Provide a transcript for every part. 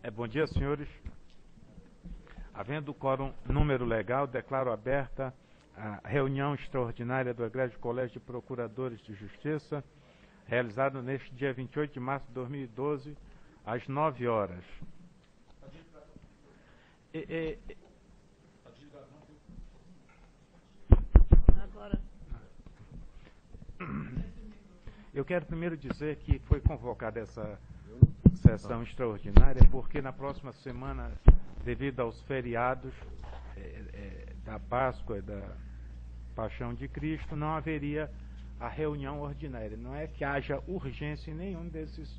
Bom dia, senhores. Havendo quórum número legal, declaro aberta a reunião extraordinária do Egrégio Colégio de Procuradores de Justiça, realizada neste dia 28 de março de 2012, às 9 horas. Agora. Eu quero primeiro dizer que foi convocada essa sessão extraordinária porque na próxima semana, devido aos feriados da Páscoa e da Paixão de Cristo, não haveria a reunião ordinária. Não é que haja urgência em nenhum desses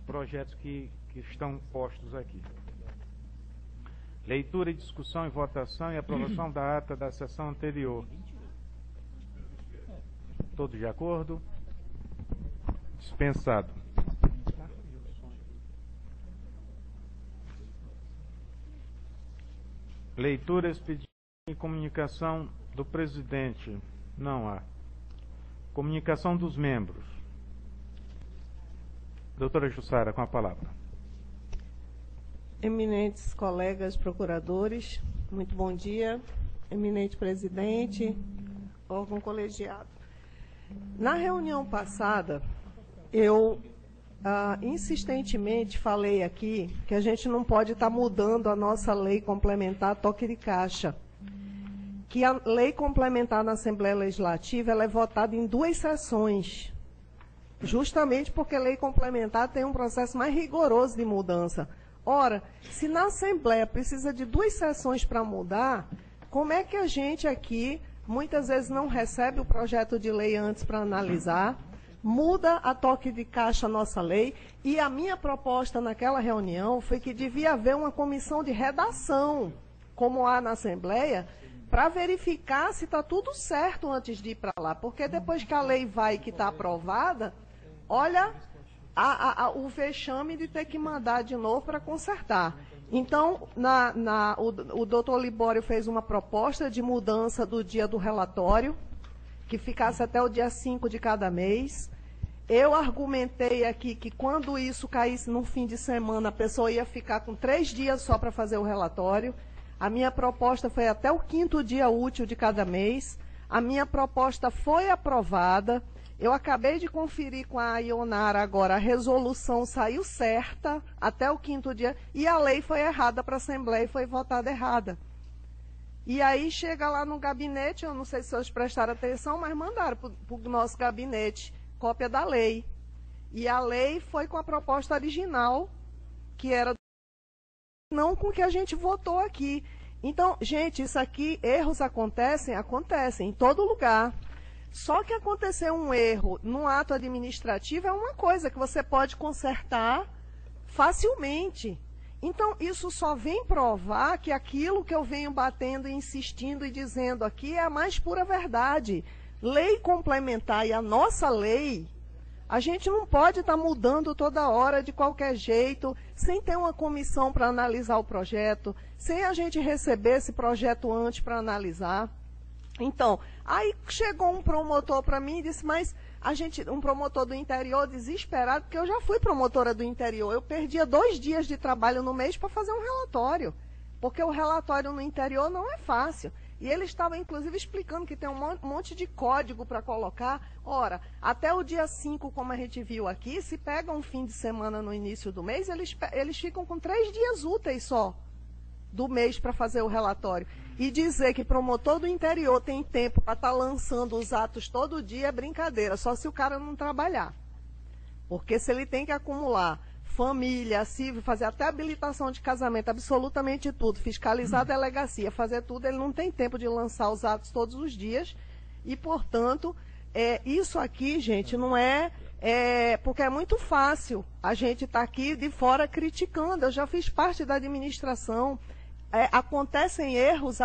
projetos que estão postos aqui. Leitura, discussão e votação e aprovação da ata da sessão anterior. Todos de acordo? Dispensado. Leitura, expediente e comunicação do presidente. Não há. Comunicação dos membros. Doutora Jussara, com a palavra. Eminentes colegas procuradores, muito bom dia. Eminente presidente, órgão colegiado. Na reunião passada, eu insistentemente falei aqui que a gente não pode estar mudando a nossa lei complementar toque de caixa. Que a lei complementar na Assembleia Legislativa ela é votada em 2 sessões. Justamente porque a lei complementar tem um processo mais rigoroso de mudança. Ora, se na Assembleia precisa de 2 sessões para mudar, como é que a gente aqui muitas vezes não recebe o projeto de lei antes para analisar, muda a toque de caixa a nossa lei, e a minha proposta naquela reunião foi que devia haver uma comissão de redação, como há na Assembleia, para verificar se está tudo certo antes de ir para lá, porque depois que a lei vai que está aprovada, olha o vexame de ter que mandar de novo para consertar. Então, o doutor Libório fez uma proposta de mudança do dia do relatório, que ficasse até o dia 5 de cada mês. Eu argumentei aqui que quando isso caísse no fim de semana, a pessoa ia ficar com 3 dias só para fazer o relatório. A minha proposta foi até o 5º dia útil de cada mês. A minha proposta foi aprovada. Eu acabei de conferir com a Ionara agora, a resolução saiu certa até o 5º dia, e a lei foi errada para a Assembleia e foi votada errada. E aí chega lá no gabinete, eu não sei se vocês prestaram atenção, mas mandaram para o nosso gabinete cópia da lei. E a lei foi com a proposta original, que era não com o que a gente votou aqui. Então, gente, isso aqui, erros acontecem em todo lugar. Só que acontecer um erro num ato administrativo é uma coisa que você pode consertar facilmente. Então, isso só vem provar que aquilo que eu venho batendo, insistindo e dizendo aqui é a mais pura verdade. Lei complementar e a nossa lei, a gente não pode estar mudando toda hora de qualquer jeito, sem ter uma comissão para analisar o projeto, sem a gente receber esse projeto antes para analisar. Então, aí chegou um promotor para mim e disse, mas um promotor do interior desesperado, porque eu já fui promotora do interior, eu perdia 2 dias de trabalho no mês para fazer um relatório, porque o relatório no interior não é fácil. E ele estava, inclusive, explicando que tem um monte de código para colocar. Ora, até o dia 5, como a gente viu aqui, se pega um fim de semana no início do mês, eles ficam com 3 dias úteis só do mês para fazer o relatório. E dizer que promotor do interior tem tempo para estar lançando os atos todo dia é brincadeira, só se o cara não trabalhar. Porque se ele tem que acumular família, civil, fazer até habilitação de casamento, absolutamente tudo, fiscalizar a delegacia, fazer tudo, ele não tem tempo de lançar os atos todos os dias. E, portanto, isso aqui, gente, não porque é muito fácil a gente estar aqui de fora criticando. Eu já fiz parte da administração. Acontecem erros,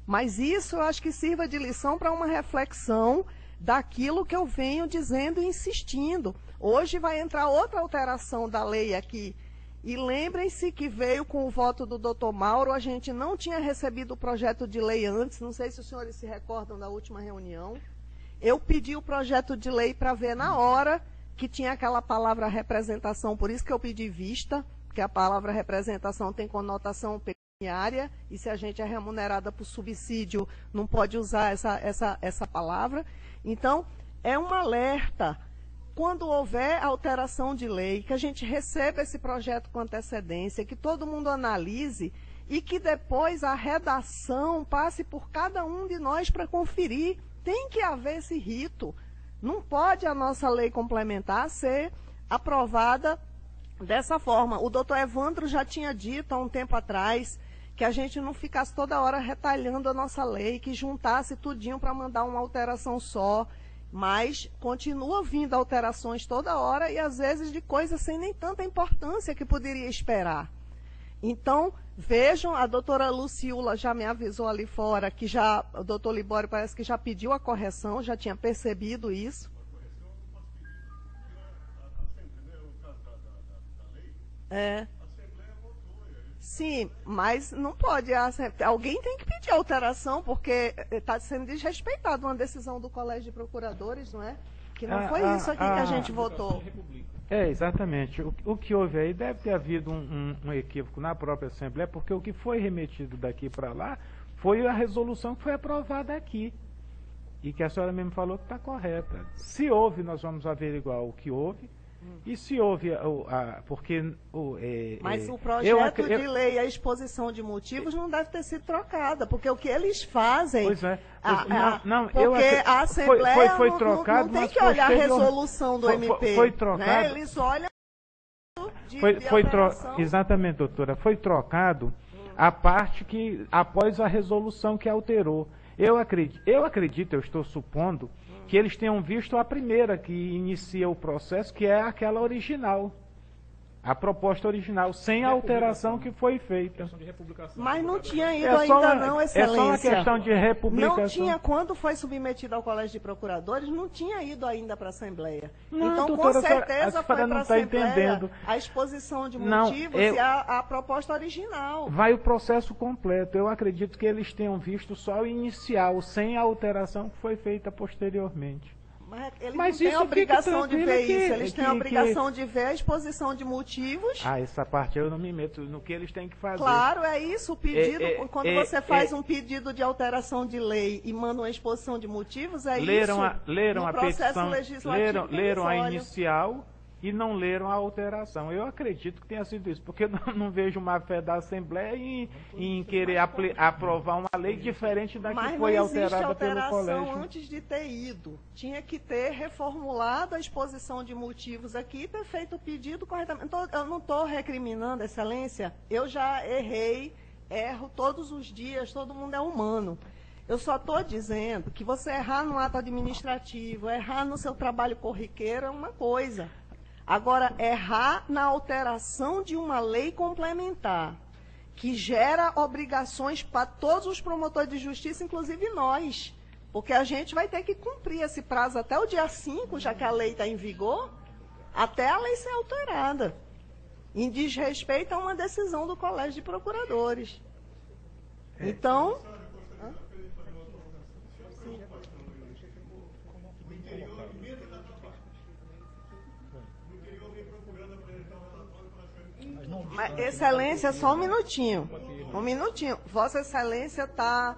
mas isso eu acho que sirva de lição para uma reflexão daquilo que eu venho dizendo e insistindo. Hoje vai entrar outra alteração da lei aqui. E lembrem-se que veio com o voto do doutor Mauro, a gente não tinha recebido o projeto de lei antes, não sei se os senhores se recordam da última reunião. Eu pedi o projeto de lei para ver na hora que tinha aquela palavra representação, por isso que eu pedi vista. porque a palavra representação tem conotação pecuniária, e se a gente é remunerada por subsídio, não pode usar essa palavra. Então, é um alerta. Quando houver alteração de lei, que a gente receba esse projeto com antecedência, que todo mundo analise e que depois a redação passe por cada um de nós para conferir. Tem que haver esse rito. Não pode a nossa lei complementar ser aprovada dessa forma. O doutor Evandro já tinha dito há um tempo atrás que a gente não ficasse toda hora retalhando a nossa lei, que juntasse tudinho para mandar uma alteração só, mas continua vindo alterações toda hora e às vezes de coisas sem nem tanta importância que poderia esperar. Então, vejam, a doutora Luciula já me avisou ali fora que já, o doutor Libório parece que já pediu a correção, já tinha percebido isso. É. Sim, mas não pode. Alguém tem que pedir alteração, porque está sendo desrespeitado uma decisão do Colégio de Procuradores, não é? Que não foi isso aqui que a gente votou. Exatamente. O que houve aí deve ter havido um equívoco na própria Assembleia, porque o que foi remetido daqui para lá foi a resolução que foi aprovada aqui. E que a senhora mesmo falou que está correta. Se houve, nós vamos averiguar o que houve. E se houve, mas o projeto de lei, a exposição de motivos não deve ter sido trocada, porque o que eles fazem... Pois é. Porque a Assembleia foi trocado, não tem que olhar a resolução do MP. Foi trocado. Né? Eles olham exatamente, doutora. Foi trocado a parte que, após a resolução que alterou. Eu acredito, eu estou supondo, que eles tenham visto a primeira que inicia o processo, que é aquela original. A proposta original, sem a alteração que foi feita. Mas não tinha ido ainda não, Excelência. É só uma questão de republicação. Não tinha, quando foi submetido ao Colégio de Procuradores, não tinha ido ainda para a Assembleia. Não, então, doutora, com certeza foi para a Assembleia entendendo. A exposição de motivos e a proposta original. Vai o processo completo. Eu acredito que eles tenham visto só o inicial, sem a alteração que foi feita posteriormente. Mas eles não têm a obrigação de ver isso, eles têm a obrigação de ver a exposição de motivos. Essa parte eu não me meto no que eles têm que fazer. Claro, é isso, o pedido, quando você faz um pedido de alteração de lei e manda uma exposição de motivos, leram a petição, leram a olham. inicial e não leram a alteração. Eu acredito que tenha sido isso, porque eu não vejo má fé da Assembleia em querer aprovar uma lei diferente da que foi alterada pelo colégio. Antes de ter ido, tinha que ter reformulado a exposição de motivos aqui e ter feito o pedido corretamente. Então, eu não estou recriminando, Excelência, eu já erro todos os dias, todo mundo é humano. Eu só estou dizendo que você errar no ato administrativo, errar no seu trabalho corriqueiro é uma coisa. Agora, errar na alteração de uma lei complementar, que gera obrigações para todos os promotores de justiça, inclusive nós, porque a gente vai ter que cumprir esse prazo até o dia 5, já que a lei está em vigor, até a lei ser alterada, em desrespeito a uma decisão do Colégio de Procuradores. Então... Mas, Excelência, só um minutinho. Um minutinho. Vossa Excelência está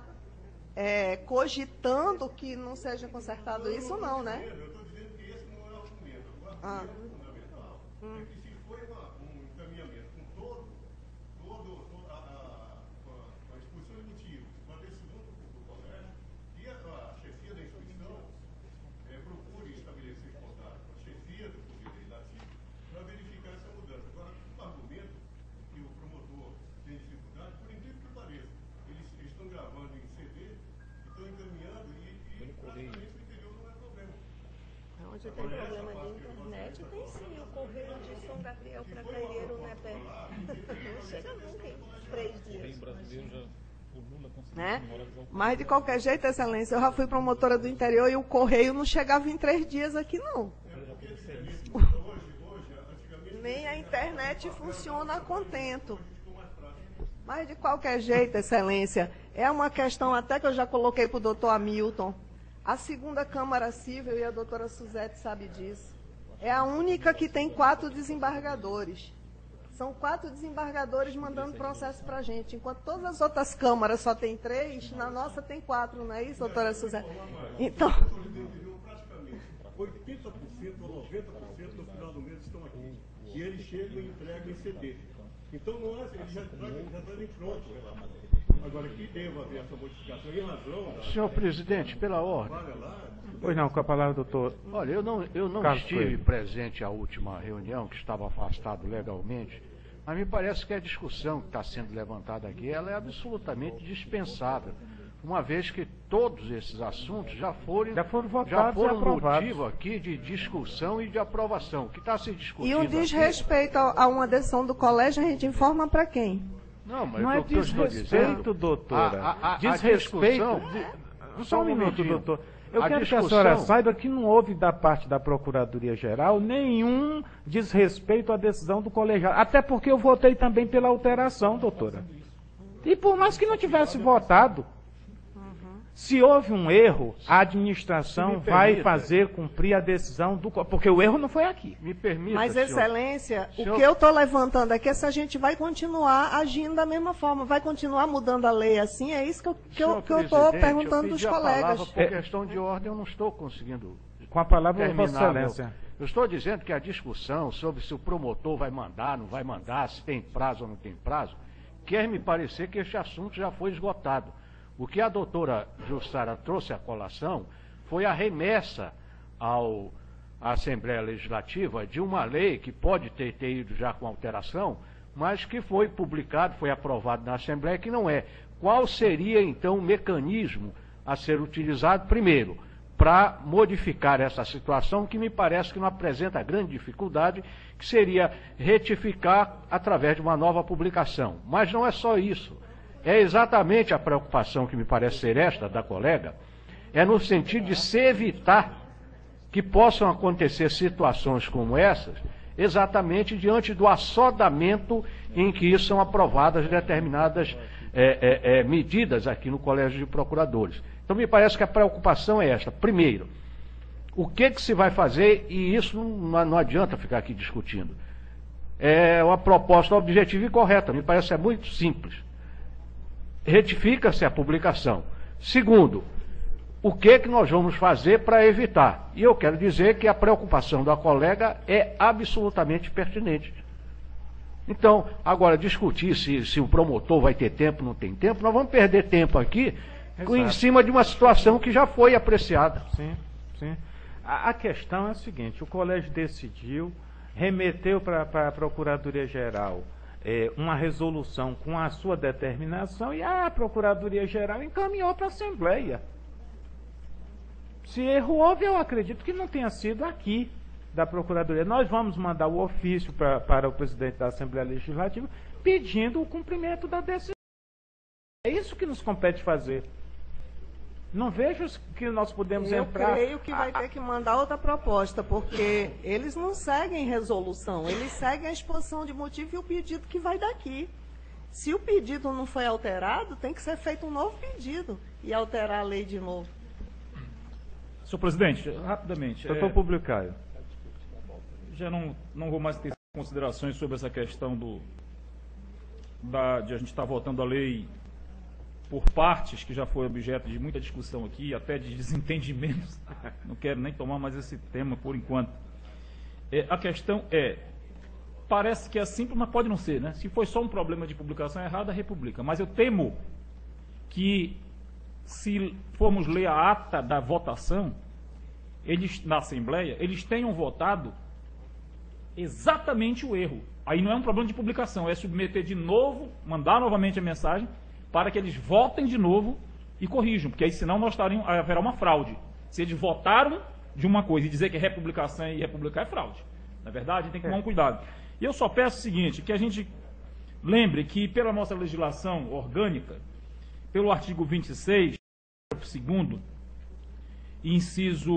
cogitando que não seja consertado isso, não, né? Eu estou dizendo que esse não é o argumento. Agora, o que é fundamental é que se foi um encaminhamento com toda a exposição de motivos, uma decisão do colégio, e a chefia da instituição procure estabelecer contato com a chefia do Poder Legislativo para verificar essa mudança. Agora, o argumento que o promotor tem dificuldade, por incrível que pareça, eles estão gravando em CD, estão encaminhando e praticamente o interior não é problema. Onde tem problema de internet, tem sim. O correio de São Gabriel para Caieiro, né, Pé? Não chega nunca em 3 dias. Né? Mas, de qualquer jeito, Excelência, eu já fui promotora do interior e o correio não chegava em 3 dias aqui, não. Nem a internet funciona a contento. Mas, de qualquer jeito, Excelência, é uma questão até que eu já coloquei para o doutor Hamilton. A segunda Câmara Civil, e a doutora Suzete sabe disso, é a única que tem 4 desembargadores. São 4 desembargadores mandando processo para a gente. Enquanto todas as outras câmaras só tem 3, na nossa tem 4, não é isso, doutora Suzana? Então... praticamente 80% ou 90% no final do mês estão aqui. E eles chegam e entregam em CD. Então, nós, eles já trazem pronto. Agora, que deva haver essa modificação em razão... Senhor presidente, pela ordem. Pois não, com a palavra, doutor. Olha, eu não estive presente à última reunião, que estava afastado legalmente, mas me parece que a discussão que está sendo levantada aqui, ela é absolutamente dispensável, uma vez que todos esses assuntos já foram motivo aqui de discussão e de aprovação. O que está se discutindo E o desrespeito a uma decisão do colégio, a gente informa para quem? Não, mas não é desrespeito, doutora. Desrespeito. Só um minuto, doutor. Eu quero que a senhora saiba que não houve da parte da Procuradoria-Geral nenhum desrespeito à decisão do colegiado. Até porque eu votei também pela alteração, doutora. E por mais que não tivesse votado, se houve um erro, a administração vai fazer cumprir a decisão do... Porque o erro não foi aqui. Me permita, Mas, senhor. Excelência, o que eu estou levantando aqui é se a gente vai continuar agindo da mesma forma, vai continuar mudando a lei assim, é isso que eu estou perguntando dos colegas. Por questão de ordem, eu não estou conseguindo Com a palavra, terminar, Vossa Excelência. Eu estou dizendo que a discussão sobre se o promotor vai mandar, não vai mandar, se tem prazo ou não tem prazo, quer me parecer que este assunto já foi esgotado. O que a doutora Jussara trouxe à colação foi a remessa à Assembleia Legislativa de uma lei que pode ter ido já com alteração, mas que foi publicado, foi aprovado na Assembleia, que não é. Qual seria, então, o mecanismo a ser utilizado, primeiro, para modificar essa situação, que me parece que não apresenta grande dificuldade, que seria retificar através de uma nova publicação. Mas não é só isso. É exatamente a preocupação que me parece ser esta da colega, é no sentido de se evitar que possam acontecer situações como essas, exatamente diante do assodamento em que são aprovadas determinadas medidas aqui no Colégio de Procuradores. Então me parece que a preocupação é esta. Primeiro, o que se vai fazer, e isso não adianta ficar aqui discutindo. É uma proposta objetiva e correta, me parece que é muito simples. Retifica-se a publicação. Segundo, o que nós vamos fazer para evitar? E eu quero dizer que a preocupação da colega é absolutamente pertinente. Então, agora, discutir se o promotor vai ter tempo, não tem tempo, nós vamos perder tempo aqui em cima de uma situação que já foi apreciada. Sim, sim. A questão é a seguinte, o colégio decidiu, remeteu para a Procuradoria-Geral uma resolução com a sua determinação e a Procuradoria-Geral encaminhou para a Assembleia. Se erro houve, eu acredito que não tenha sido aqui da Procuradoria. Nós vamos mandar o ofício para o presidente da Assembleia Legislativa pedindo o cumprimento da decisão. É isso que nos compete fazer. Não vejo que nós podemos entrar... Eu creio que vai ter que mandar outra proposta, porque eles não seguem resolução, eles seguem a exposição de motivo e o pedido que vai daqui. Se o pedido não foi alterado, tem que ser feito um novo pedido e alterar a lei de novo. Senhor presidente, rapidamente. Doutor Publicário. Já não vou mais ter considerações sobre essa questão de a gente estar votando a lei por partes, que já foi objeto de muita discussão aqui, até de desentendimentos. Não quero nem tomar mais esse tema por enquanto. A questão parece que é simples, mas pode não ser, né? Se foi só um problema de publicação errada, republica. Mas eu temo que, se formos ler a ata da votação, na Assembleia, eles tenham votado exatamente o erro. Aí não é um problema de publicação, é submeter de novo, mandar novamente a mensagem, para que eles votem de novo e corrijam, porque aí senão haverá uma fraude. Se eles votaram de uma coisa e dizer que é republicação e republicar é fraude. Na verdade, tem que tomar um cuidado. E eu só peço o seguinte, que a gente lembre que pela nossa legislação orgânica, pelo artigo 26, parágrafo 2º, inciso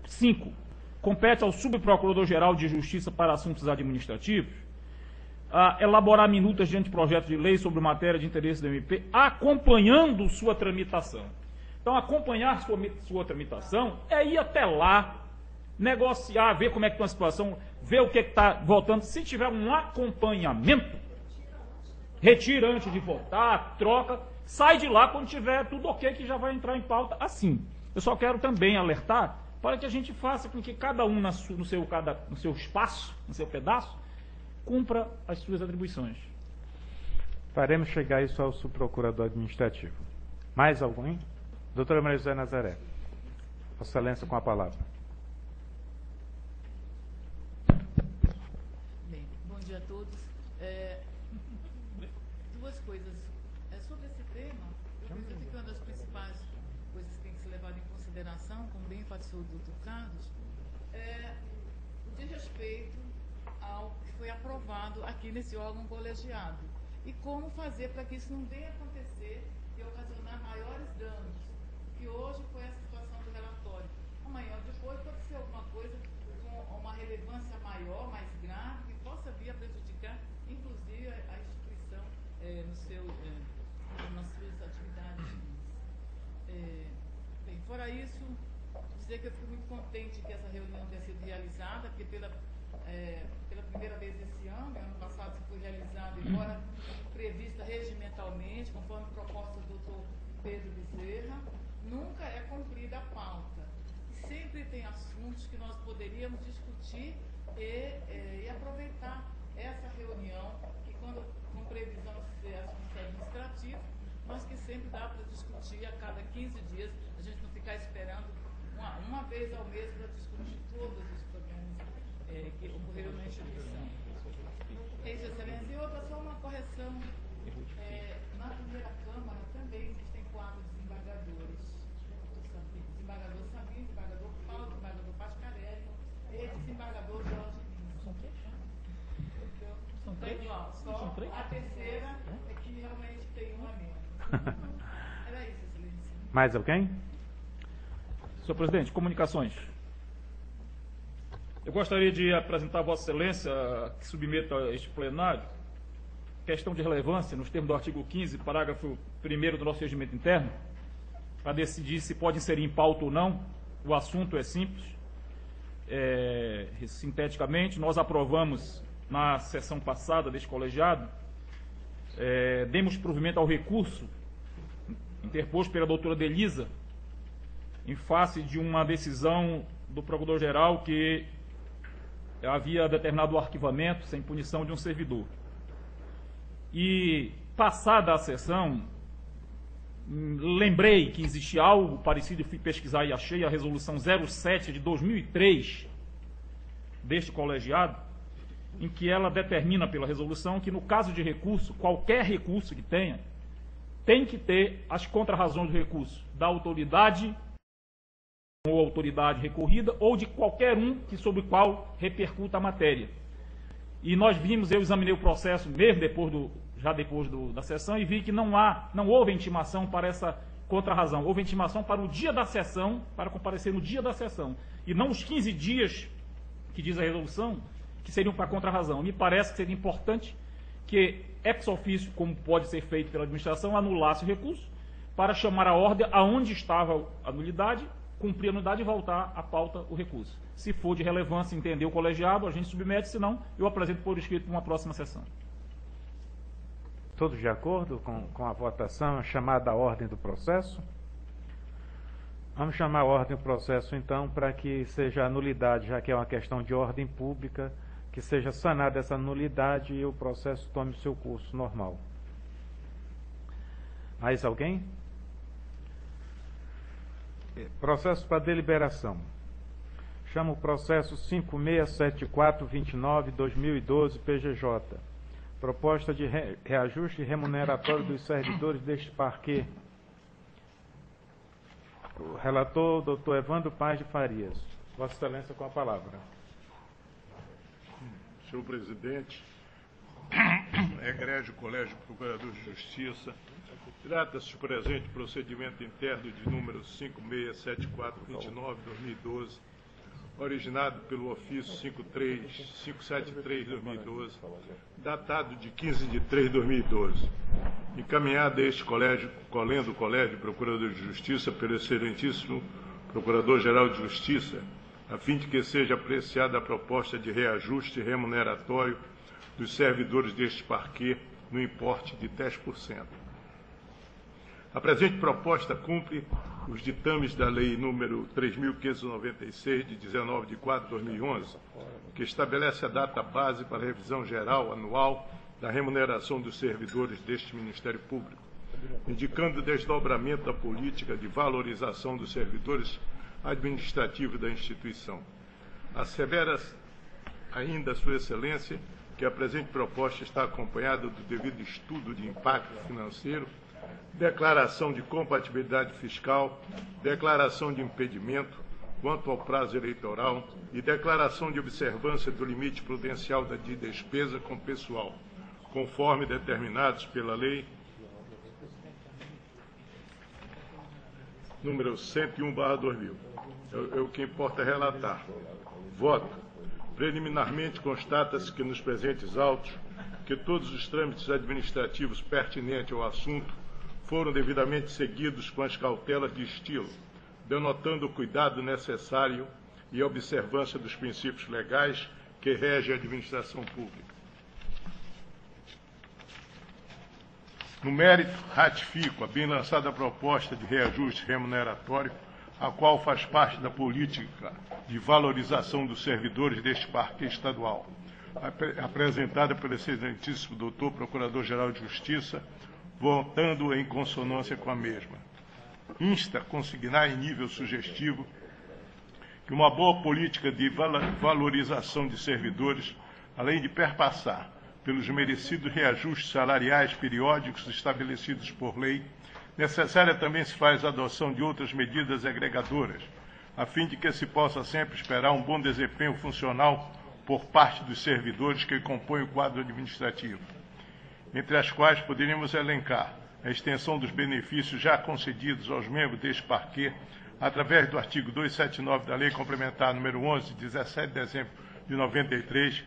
5, compete ao Subprocurador-Geral de Justiça para Assuntos Administrativos elaborar minutas de anteprojeto de lei sobre matéria de interesse do MP, acompanhando sua tramitação. Então, acompanhar sua tramitação é ir até lá, negociar, ver como é que está a situação, ver o que está voltando. Se tiver um acompanhamento, retira antes de votar, troca, sai de lá quando tiver tudo ok, que já vai entrar em pauta assim. Eu só quero também alertar para que a gente faça com que cada um no seu espaço, no seu pedaço, cumpra as suas atribuições. Faremos chegar isso ao subprocurador administrativo. Mais alguém? Doutora Maria José Nazaré. Vossa Excelência com a palavra. Bem, bom dia a todos. Duas coisas. Sobre esse tema, eu acredito que uma das principais coisas que tem que ser levada em consideração, como bem enfatizou o doutor Carlos, é o desrespeito ao que foi aprovado aqui nesse órgão colegiado. E como fazer para que isso não venha a acontecer e ocasionar maiores danos. Que hoje foi essa situação do relatório. Amanhã ou depois pode ser alguma coisa com uma relevância maior, mais grave, que possa vir a prejudicar, inclusive, a instituição nas suas atividades. Bem, fora isso, dizer que eu fico muito contente que essa reunião tenha sido realizada, porque pela primeira vez esse ano passado se foi realizado, embora prevista regimentalmente, conforme proposta do doutor Pedro Bezerra, nunca é cumprida a pauta. Sempre tem assuntos que nós poderíamos discutir e aproveitar essa reunião, que com previsão de ser assunto administrativo, mas que sempre dá para discutir a cada 15 dias, a gente não ficar esperando uma vez ao mês para discutir todos os problemas que ocorreram na instituição. Excelência, e outra, só uma correção. Na primeira Câmara também existem 4 desembargadores. Desembargador Sabino, desembargador Paulo, desembargador Pascarelli e desembargador Jorge Lins. São 3? Só a terceira é que realmente tem uma menos. Era isso, Excelência. Mais alguém? Senhor presidente, comunicações. Eu gostaria de apresentar a Vossa Excelência, que submeta a este plenário, questão de relevância, nos termos do artigo 15, parágrafo 1º do nosso regimento interno, para decidir se pode inserir em pauta ou não. O assunto é simples. Sinteticamente, nós aprovamos na sessão passada deste colegiado, demos provimento ao recurso interposto pela doutora Delisa, em face de uma decisão do Procurador-Geral que havia determinado o arquivamento sem punição de um servidor. E, passada a sessão, lembrei que existia algo parecido, fui pesquisar e achei a resolução 07 de 2003 deste colegiado, em que ela determina pela resolução que, no caso de recurso, qualquer recurso que tenha, tem que ter as contrarrazões do recurso da autoridade ou autoridade recorrida, ou de qualquer um sobre o qual repercuta a matéria. E nós vimos, eu examinei o processo mesmo depois da sessão, e vi que não houve intimação para essa contrarrazão. Houve intimação para o dia da sessão, para comparecer no dia da sessão, e não os 15 dias que diz a resolução, que seriam para contrarrazão. Me parece que seria importante que, ex officio, como pode ser feito pela administração, anulasse o recurso, para chamar a ordem aonde estava a nulidade, cumprir a nulidade e voltar à pauta o recurso. Se for de relevância, entender o colegiado, a gente submete, senão eu apresento por escrito para uma próxima sessão. Todos de acordo com a votação, a chamada ordem do processo? Vamos chamar a ordem do processo, então, para que seja a nulidade, já que é uma questão de ordem pública, que seja sanada essa nulidade e o processo tome o seu curso normal. Mais alguém? Processo para deliberação. Chamo o processo 567429-2012 PGJ. Proposta de reajuste remuneratório dos servidores deste parquê. O relator, doutor Evandro Paz de Farias. Vossa Excelência com a palavra. Senhor presidente, egrégio Colégio Procurador de Justiça, trata-se do presente procedimento interno de número 567429-2012, originado pelo ofício 573-2012, datado de 15 de 3 de 2012, encaminhado a este colégio, Colégio Procurador de Justiça, pelo excelentíssimo Procurador-Geral de Justiça, a fim de que seja apreciada a proposta de reajuste remuneratório dos servidores deste parquê no importe de 10%. A presente proposta cumpre os ditames da Lei nº 3.596, de 19 de 4 de 2011, que estabelece a data base para a revisão geral anual da remuneração dos servidores deste Ministério Público, indicando o desdobramento da política de valorização dos servidores administrativos da instituição. Assevera ainda Sua Excelência que a presente proposta está acompanhada do devido estudo de impacto financeiro, declaração de compatibilidade fiscal, declaração de impedimento quanto ao prazo eleitoral e declaração de observância do limite prudencial de despesa com pessoal, conforme determinados pela Lei número 101/2000. O que importa é relatar. Voto. Preliminarmente constata-se que nos presentes autos que todos os trâmites administrativos pertinentes ao assunto foram devidamente seguidos com as cautelas de estilo, denotando o cuidado necessário e a observância dos princípios legais que regem a administração pública. No mérito, ratifico a bem lançada proposta de reajuste remuneratório, a qual faz parte da política de valorização dos servidores deste parquê estadual, apresentada pelo excelentíssimo doutor Procurador-Geral de Justiça, votando em consonância com a mesma. Insta a consignar em nível sugestivo que uma boa política de valorização de servidores, além de perpassar pelos merecidos reajustes salariais periódicos estabelecidos por lei, necessária também se faz a adoção de outras medidas agregadoras, a fim de que se possa sempre esperar um bom desempenho funcional por parte dos servidores que compõem o quadro administrativo, entre as quais poderíamos elencar a extensão dos benefícios já concedidos aos membros deste parquê, através do artigo 279 da Lei Complementar número 11, de 17 de dezembro de 93,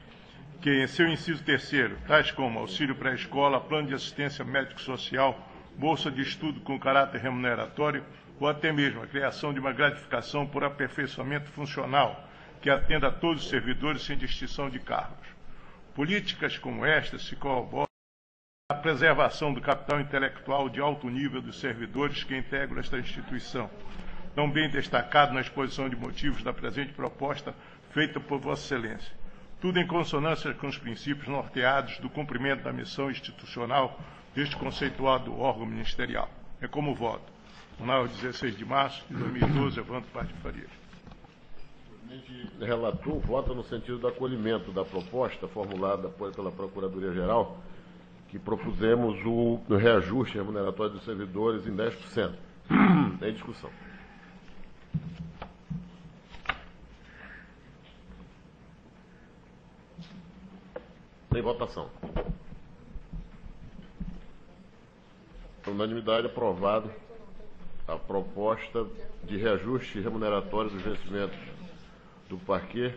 que em seu inciso 3º, tais como auxílio pré-escola, plano de assistência médico-social, bolsa de estudo com caráter remuneratório, ou até mesmo a criação de uma gratificação por aperfeiçoamento funcional, que atenda a todos os servidores sem distinção de cargos. Políticas como estas se corroboram a preservação do capital intelectual de alto nível dos servidores que integram esta instituição, tão bem destacado na exposição de motivos da presente proposta feita por Vossa Excelência. Tudo em consonância com os princípios norteados do cumprimento da missão institucional deste conceituado órgão ministerial. É como voto. No 16 de março de 2012, Evandro Paz de Farias. O relator vota no sentido do acolhimento da proposta formulada pela Procuradoria-Geral, que propusemos o reajuste remuneratório dos servidores em 10%. Em discussão. Em votação. Por unanimidade, aprovado a proposta de reajuste remuneratório dos vencimentos do parquê,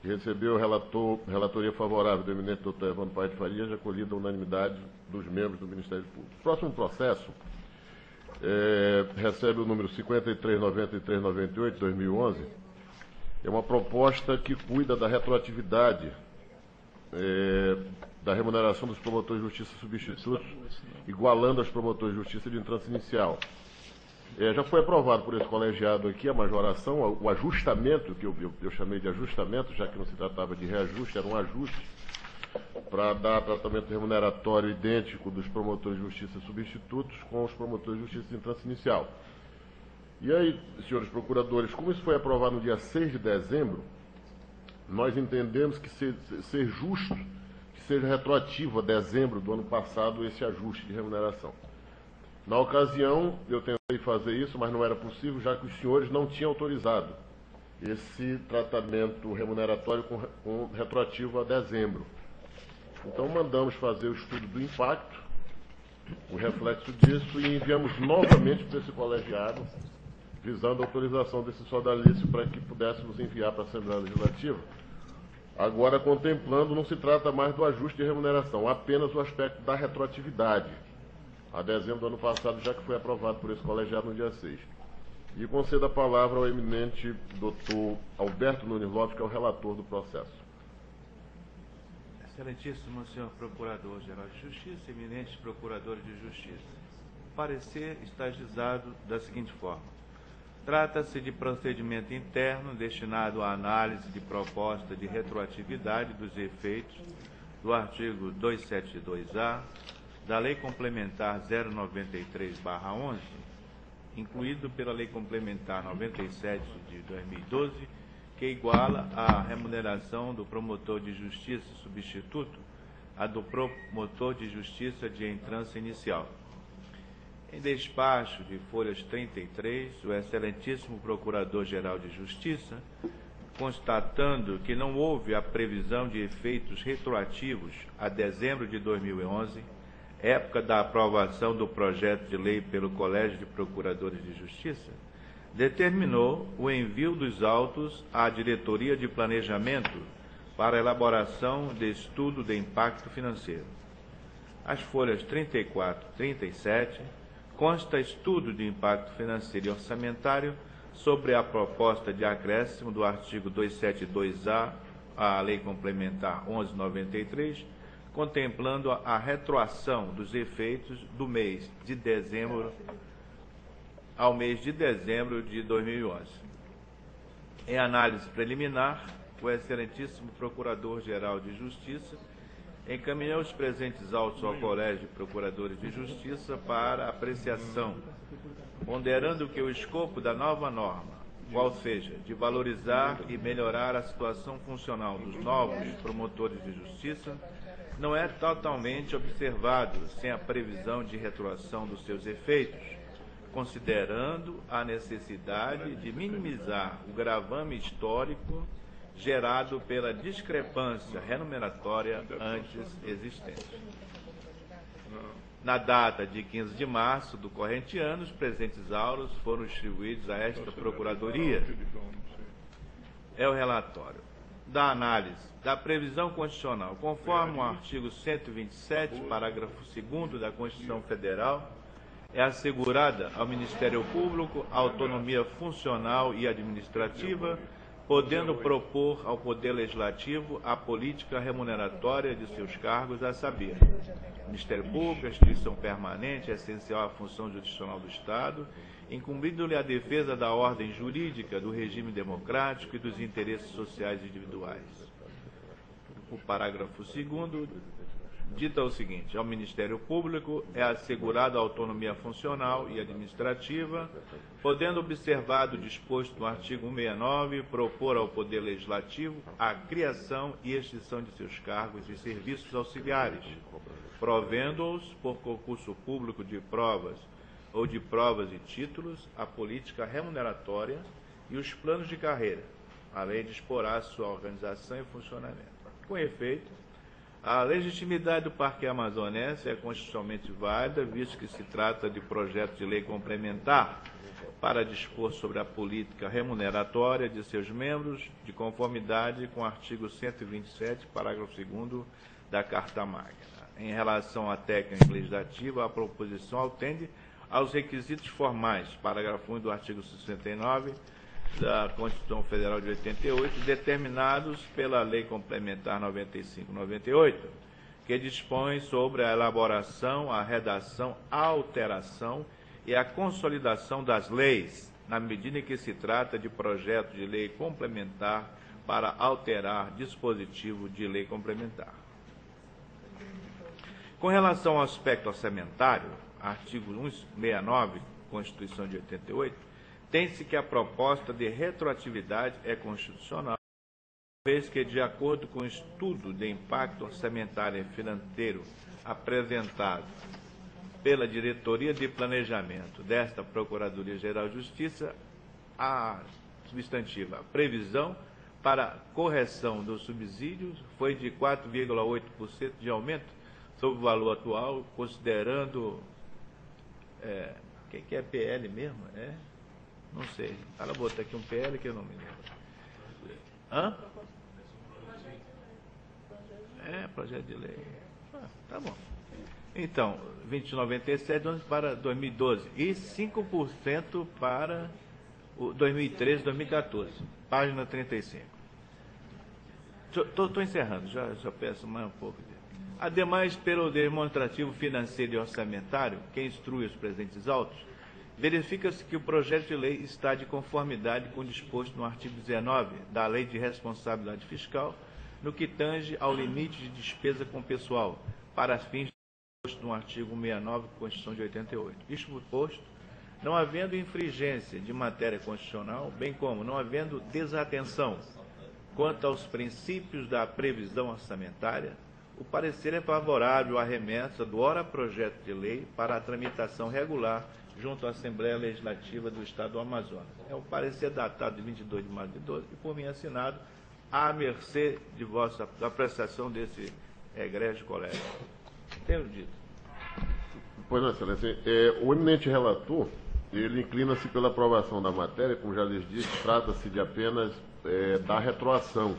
que recebeu relatoria favorável do eminente doutor Evandro Paz de Farias, acolhida a unanimidade dos membros do Ministério Público. O próximo processo recebe o número 539398 de 2011. É uma proposta que cuida da retroatividade da remuneração dos promotores de justiça substitutos, igualando aos promotores de justiça de entrância inicial. Já foi aprovado por esse colegiado aqui a majoração, o ajustamento, que eu chamei de ajustamento, já que não se tratava de reajuste, era um ajuste, para dar tratamento remuneratório idêntico dos promotores de justiça substitutos com os promotores de justiça de entrância inicial. E aí, senhores procuradores, como isso foi aprovado no dia 6 de dezembro, nós entendemos que ser justo, que seja retroativo a dezembro do ano passado esse ajuste de remuneração. Na ocasião, eu tentei fazer isso, mas não era possível, já que os senhores não tinham autorizado esse tratamento remuneratório com retroativo a dezembro. Então, mandamos fazer o estudo do impacto, o reflexo disso, e enviamos novamente para esse colegiado, visando a autorização desse sodalício para que pudéssemos enviar para a Assembleia Legislativa. Agora, contemplando, não se trata mais do ajuste de remuneração, apenas o aspecto da retroatividade, a dezembro do ano passado, já que foi aprovado por esse colegiado no dia 6. E concedo a palavra ao eminente doutor Alberto Nunes Lopes, que é o relator do processo. Excelentíssimo senhor Procurador-Geral de Justiça, eminentes procuradores de Justiça. O parecer está ajuizado da seguinte forma. Trata-se de procedimento interno destinado à análise de proposta de retroatividade dos efeitos do artigo 272-A da Lei Complementar 093/11, incluído pela Lei Complementar 97 de 2012, que iguala a remuneração do promotor de justiça substituto à do promotor de justiça de entrância inicial. Em despacho de folhas 33, o excelentíssimo Procurador-Geral de Justiça, constatando que não houve a previsão de efeitos retroativos a dezembro de 2011, época da aprovação do projeto de lei pelo Colégio de Procuradores de Justiça, determinou o envio dos autos à Diretoria de Planejamento para elaboração de estudo de impacto financeiro. As folhas 34 e 37 consta estudo de impacto financeiro e orçamentário sobre a proposta de acréscimo do artigo 272-A à Lei Complementar 1193, contemplando a retroação dos efeitos do mês de dezembro ao mês de dezembro de 2011. Em análise preliminar, o excelentíssimo Procurador-Geral de Justiça encaminhou os presentes autos ao Colégio de Procuradores de Justiça para apreciação, ponderando que o escopo da nova norma, qual seja, de valorizar e melhorar a situação funcional dos novos promotores de justiça, não é totalmente observado sem a previsão de retroação dos seus efeitos, considerando a necessidade de minimizar o gravame histórico gerado pela discrepância remuneratória antes existente. Na data de 15 de março do corrente ano, os presentes autos foram distribuídos a esta Procuradoria. É o relatório da análise da previsão constitucional, conforme o artigo 127, parágrafo 2º da Constituição Federal, é assegurada ao Ministério Público a autonomia funcional e administrativa, podendo propor ao Poder Legislativo a política remuneratória de seus cargos, a saber, Ministério Público, a instituição permanente, é essencial à função jurisdicional do Estado, incumbindo-lhe a defesa da ordem jurídica, do regime democrático e dos interesses sociais individuais. O parágrafo 2º dita o seguinte: ao Ministério Público é assegurada a autonomia funcional e administrativa, podendo, observado o disposto no artigo 169, propor ao Poder Legislativo a criação e extinção de seus cargos e serviços auxiliares, provendo-os por concurso público de provas ou de provas e títulos, a política remuneratória e os planos de carreira, além de explorar sua organização e funcionamento. Com efeito, a legitimidade do Parque Amazonense é constitucionalmente válida, visto que se trata de projeto de lei complementar para dispor sobre a política remuneratória de seus membros, de conformidade com o artigo 127, parágrafo 2º da Carta Magna. Em relação à técnica legislativa, a proposição atende aos requisitos formais, parágrafo 1 do artigo 69 da Constituição Federal de 88, determinados pela Lei Complementar 95/98, que dispõe sobre a elaboração, a redação, a alteração e a consolidação das leis, na medida em que se trata de projeto de lei complementar para alterar dispositivo de lei complementar. Com relação ao aspecto orçamentário, artigo 169, Constituição de 88, tem-se que a proposta de retroatividade é constitucional, uma vez que, de acordo com o estudo de impacto orçamentário e financeiro apresentado pela Diretoria de Planejamento desta Procuradoria-Geral de Justiça, a substantiva previsão para correção dos subsídios foi de 4,8% de aumento sobre o valor atual, considerando... que é PL mesmo? Não sei. Ela botou aqui um PL que eu não me lembro. Hã? Projeto de lei. Tá bom. Então, 2097 para 2012. E 5% para 2013-2014, página 35. Estou encerrando, já peço mais um pouco. Ademais, pelo demonstrativo financeiro e orçamentário, que instrui os presentes autos, verifica-se que o projeto de lei está de conformidade com o disposto no artigo 19 da Lei de Responsabilidade Fiscal, no que tange ao limite de despesa com pessoal, para fins disposto no artigo 69 da Constituição de 88. Isto posto, não havendo infringência de matéria constitucional, bem como não havendo desatenção quanto aos princípios da previsão orçamentária, o parecer é favorável à remessa do ora projeto de lei para a tramitação regular junto à Assembleia Legislativa do Estado do Amazonas. É um parecer datado de 22 de março de 12 e por mim assinado à mercê de vossa apreciação desse egrégio colégio. Tenho dito. Pois não, Excelência. O eminente relator, ele inclina-se pela aprovação da matéria, como já lhes disse, trata-se de apenas da retroação.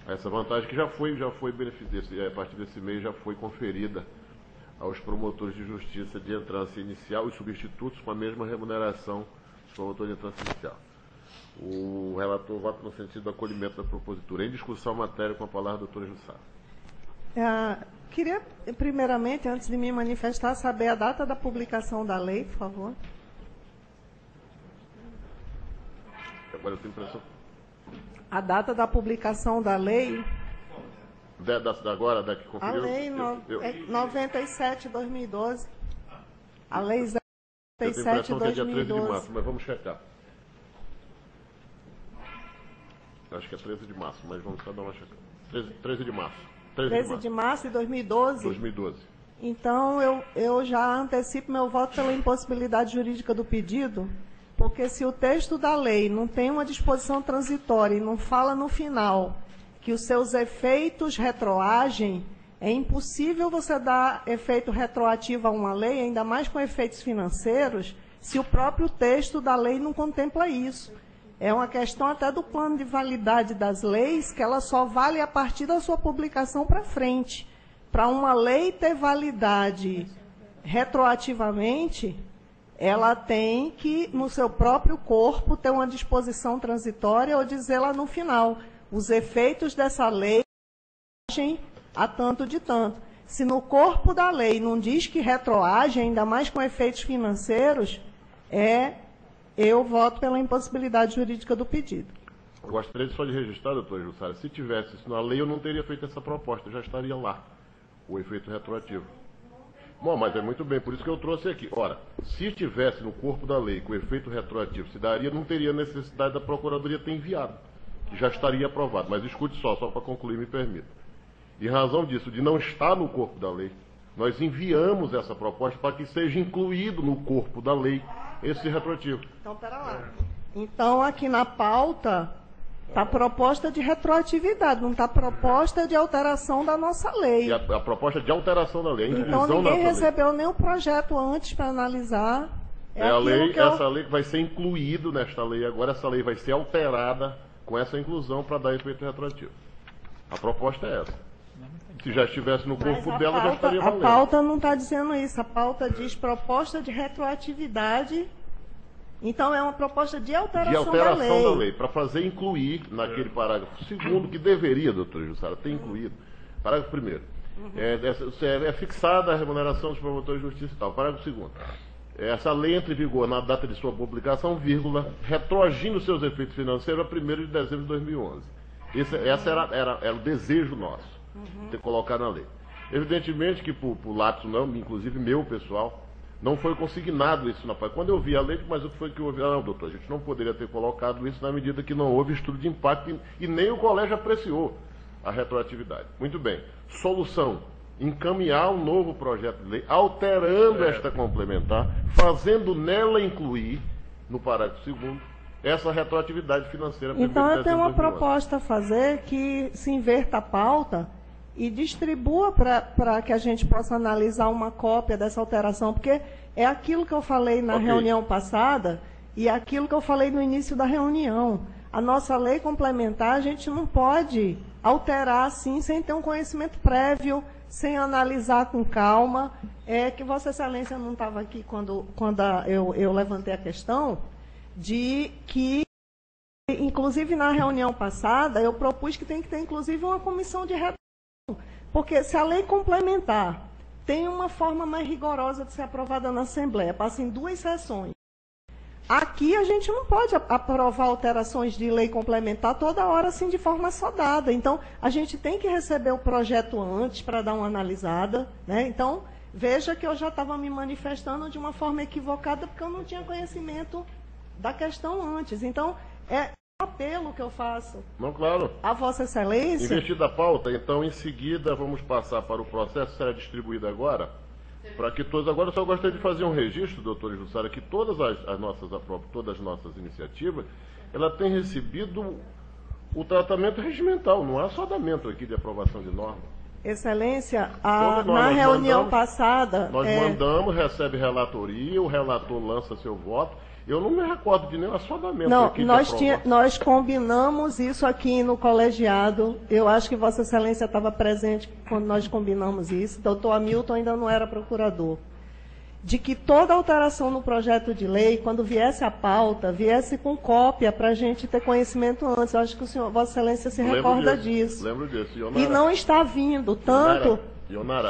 Essa vantagem que já foi beneficiada, a partir desse mês já foi conferida aos promotores de justiça de entrância inicial e substitutos com a mesma remuneração dos promotores de entrância inicial. O relator vota no sentido do acolhimento da propositura. Em discussão, matéria, com a palavra a doutora Jussara. Queria, primeiramente, antes de me manifestar, saber a data da publicação da lei, por favor. Agora eu tenho impressão. A data da publicação da lei... Agora, da que conferiu? A lei 97/2012. A lei 97/2012. Eu tenho impressão que é dia 13 de março, mas vamos checar. Acho que é 13 de março, mas vamos só dar uma checada. 13 de março. 13 de março de 2012? 2012. Então, eu já antecipo meu voto pela impossibilidade jurídica do pedido, porque se o texto da lei não tem uma disposição transitória e não fala no final que os seus efeitos retroagem, é impossível você dar efeito retroativo a uma lei, ainda mais com efeitos financeiros, se o próprio texto da lei não contempla isso. É uma questão até do plano de validade das leis, que ela só vale a partir da sua publicação para frente. Para uma lei ter validade retroativamente, ela tem que, no seu próprio corpo, ter uma disposição transitória ou dizer lá no final, os efeitos dessa lei retroagem a tanto de tanto. Se no corpo da lei não diz que retroage, ainda mais com efeitos financeiros, eu voto pela impossibilidade jurídica do pedido. Eu gostaria só de registrar, doutora Jussara, se tivesse isso na lei, eu não teria feito essa proposta, já estaria lá, o efeito retroativo. Bom, mas é muito bem, por isso que eu trouxe aqui. Ora, se estivesse no corpo da lei com efeito retroativo se daria, não teria necessidade da Procuradoria ter enviado, que já estaria aprovado. Mas escute só para concluir, me permita. Em razão disso, de não estar no corpo da lei, nós enviamos essa proposta para que seja incluído no corpo da lei esse retroativo. Então, pera lá. Então, aqui na pauta, está proposta de retroatividade, não está proposta de alteração da nossa lei. E a proposta de alteração da lei, a inclusão então, ninguém na recebeu nenhum projeto antes para analisar. A lei, essa lei que vai ser incluído nesta lei agora, essa lei vai ser alterada com essa inclusão para dar efeito retroativo. A proposta é essa. Se já estivesse no corpo dela, já estaria valendo. A pauta não está dizendo isso. A pauta diz proposta de retroatividade. Então, é uma proposta de alteração da lei. Para fazer incluir naquele parágrafo segundo, que deveria, doutora Jussara, ter incluído. Parágrafo primeiro. É fixada a remuneração dos promotores de justiça e tal. Parágrafo segundo. Essa lei entra em vigor na data de sua publicação, vírgula, retroagindo seus efeitos financeiros a 1º de dezembro de 2011. Esse era o desejo nosso, ter colocado na lei. Evidentemente que por lapso não, inclusive meu pessoal, não foi consignado isso na página. Quando eu vi a lei, mas o que foi que houve? Não, doutor, a gente não poderia ter colocado isso na medida que não houve estudo de impacto e nem o colégio apreciou a retroatividade. Muito bem. Solução: encaminhar um novo projeto de lei, alterando esta complementar, fazendo nela incluir, no parágrafo 2º, essa retroatividade financeira. Então, eu tenho uma proposta a fazer que se inverta a pauta e distribua para que a gente possa analisar uma cópia dessa alteração, porque é aquilo que eu falei na reunião passada e aquilo que eu falei no início da reunião. A nossa lei complementar, a gente não pode alterar assim, sem ter um conhecimento prévio, sem analisar com calma. É que Vossa Excelência não estava aqui quando eu levantei a questão de que, inclusive na reunião passada, eu propus que tem que ter, inclusive, uma comissão de redação. Porque se a lei complementar tem uma forma mais rigorosa de ser aprovada na Assembleia, passa em 2 sessões. Aqui a gente não pode aprovar alterações de lei complementar toda hora assim de forma assodada. Então, a gente tem que receber o projeto antes para dar uma analisada, né? Então, veja que eu já estava me manifestando de uma forma equivocada porque eu não tinha conhecimento da questão antes. Então, é um apelo que eu faço. Não, claro. A Vossa Excelência. Investida a pauta, então em seguida vamos passar para o processo, será distribuído agora, para que todos. Agora eu só gostaria de fazer um registro, doutora Jussara, que todas as nossas iniciativas, ela tem recebido o tratamento regimental, não há assodamento aqui de aprovação de norma. Excelência, Nós na reunião mandamos, passada... Nós mandamos, recebe relatoria, o relator lança seu voto. Eu não me recordo de nenhum assodamento Não, aqui nós combinamos isso aqui no colegiado. Eu acho que Vossa Excelência estava presente quando nós combinamos isso. Doutor Hamilton ainda não era procurador. De que toda alteração no projeto de lei, quando viesse a pauta, viesse com cópia para a gente ter conhecimento antes. Eu acho que o senhor, Vossa Excelência se recorda disso. Lembro disso. E não está vindo, tanto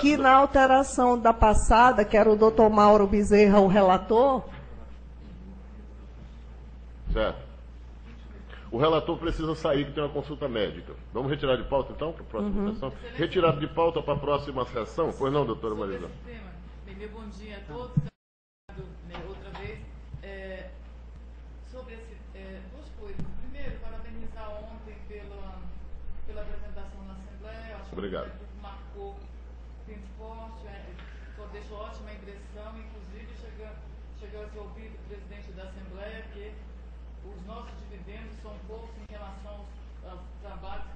que na alteração da passada, que era o doutor Mauro Bezerra, o relator... Certo. O relator precisa sair, que tem uma consulta médica. Vamos retirar de pauta, então, para a próxima sessão? Retirado de pauta para a próxima sessão? Pois não, doutora Marisa? Meu bom dia a todos. Outra vez. Sobre duas coisas. Primeiro, parabenizar ontem pela apresentação na Assembleia. Acho Obrigado. Que marcou bem forte, deixou ótima impressão, inclusive chegou a ser ouvido o presidente da Assembleia que os nossos dividendos são poucos em relação aos trabalhos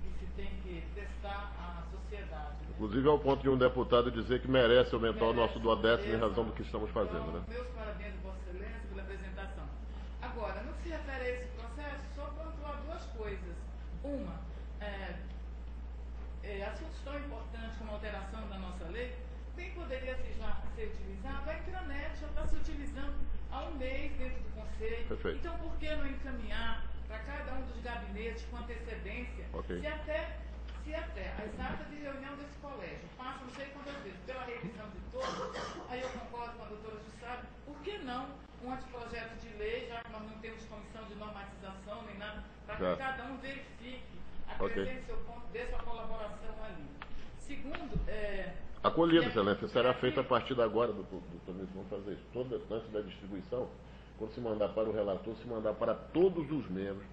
que se tem que prestar à sociedade. Inclusive ao ponto de um deputado dizer que merece aumentar o nosso duodécimo em razão do que estamos fazendo, né? Meus parabéns a Vossa Excelência pela apresentação. Agora, no que se refere a esse processo, só pontuar 2 coisas. Uma, assuntos tão importantes como a alteração da nossa lei, bem poderia já ser utilizado, a intranet já está se utilizando há um mês dentro do Conselho. Perfeito. Então, por que não encaminhar para cada um dos gabinetes com antecedência, Ok. se até as atas de reunião desse colégio passam não sei quantas vezes pela revisão de todos, aí eu concordo com a doutora Jussara, por que não um anteprojeto de lei, já que nós não temos comissão de normatização nem nada, para que cada um verifique, acrescente seu ponto, dê sua colaboração ali. Segundo, Acolhido, Excelência. Será feito a partir de agora, doutor Ministro, vamos fazer isso. Antes da distribuição, quando se mandar para o relator, se mandar para todos os membros,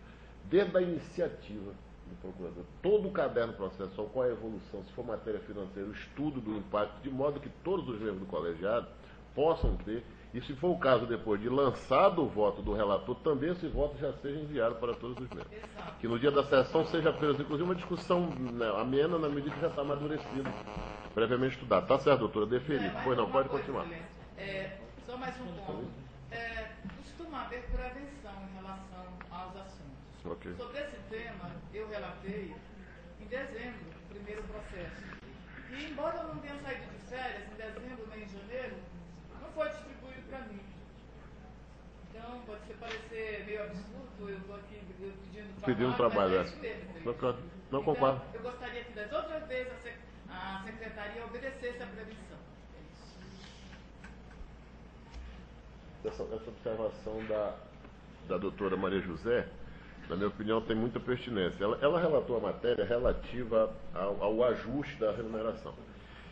desde a iniciativa do procurador, todo o caderno processual, qual é a evolução, se for matéria financeira, o estudo do impacto, de modo que todos os membros do colegiado possam ter, e se for o caso depois de lançado o voto do relator, também esse voto já seja enviado para todos os membros. Exato. Que no dia da sessão seja apenas, inclusive, uma discussão, né, amena, na medida que já está amadurecido, previamente estudado. Tá certo, doutora? Deferido. Pois não, pode continuar. Só mais um ponto. Costuma haver prevenção em relação aos assuntos. Ok. Sobre esse tema, eu relatei em dezembro o primeiro processo. E, embora eu não tenha saído de férias em dezembro nem em janeiro, não foi distribuído para mim. Então, pode parecer meio absurdo, eu estou aqui pedindo trabalho. Pedindo trabalho, não concordo. Eu gostaria que das outras vezes a Secretaria obedecesse a previsão. Essa observação da doutora Maria José, na minha opinião, tem muita pertinência. Ela relatou a matéria relativa ao ajuste da remuneração.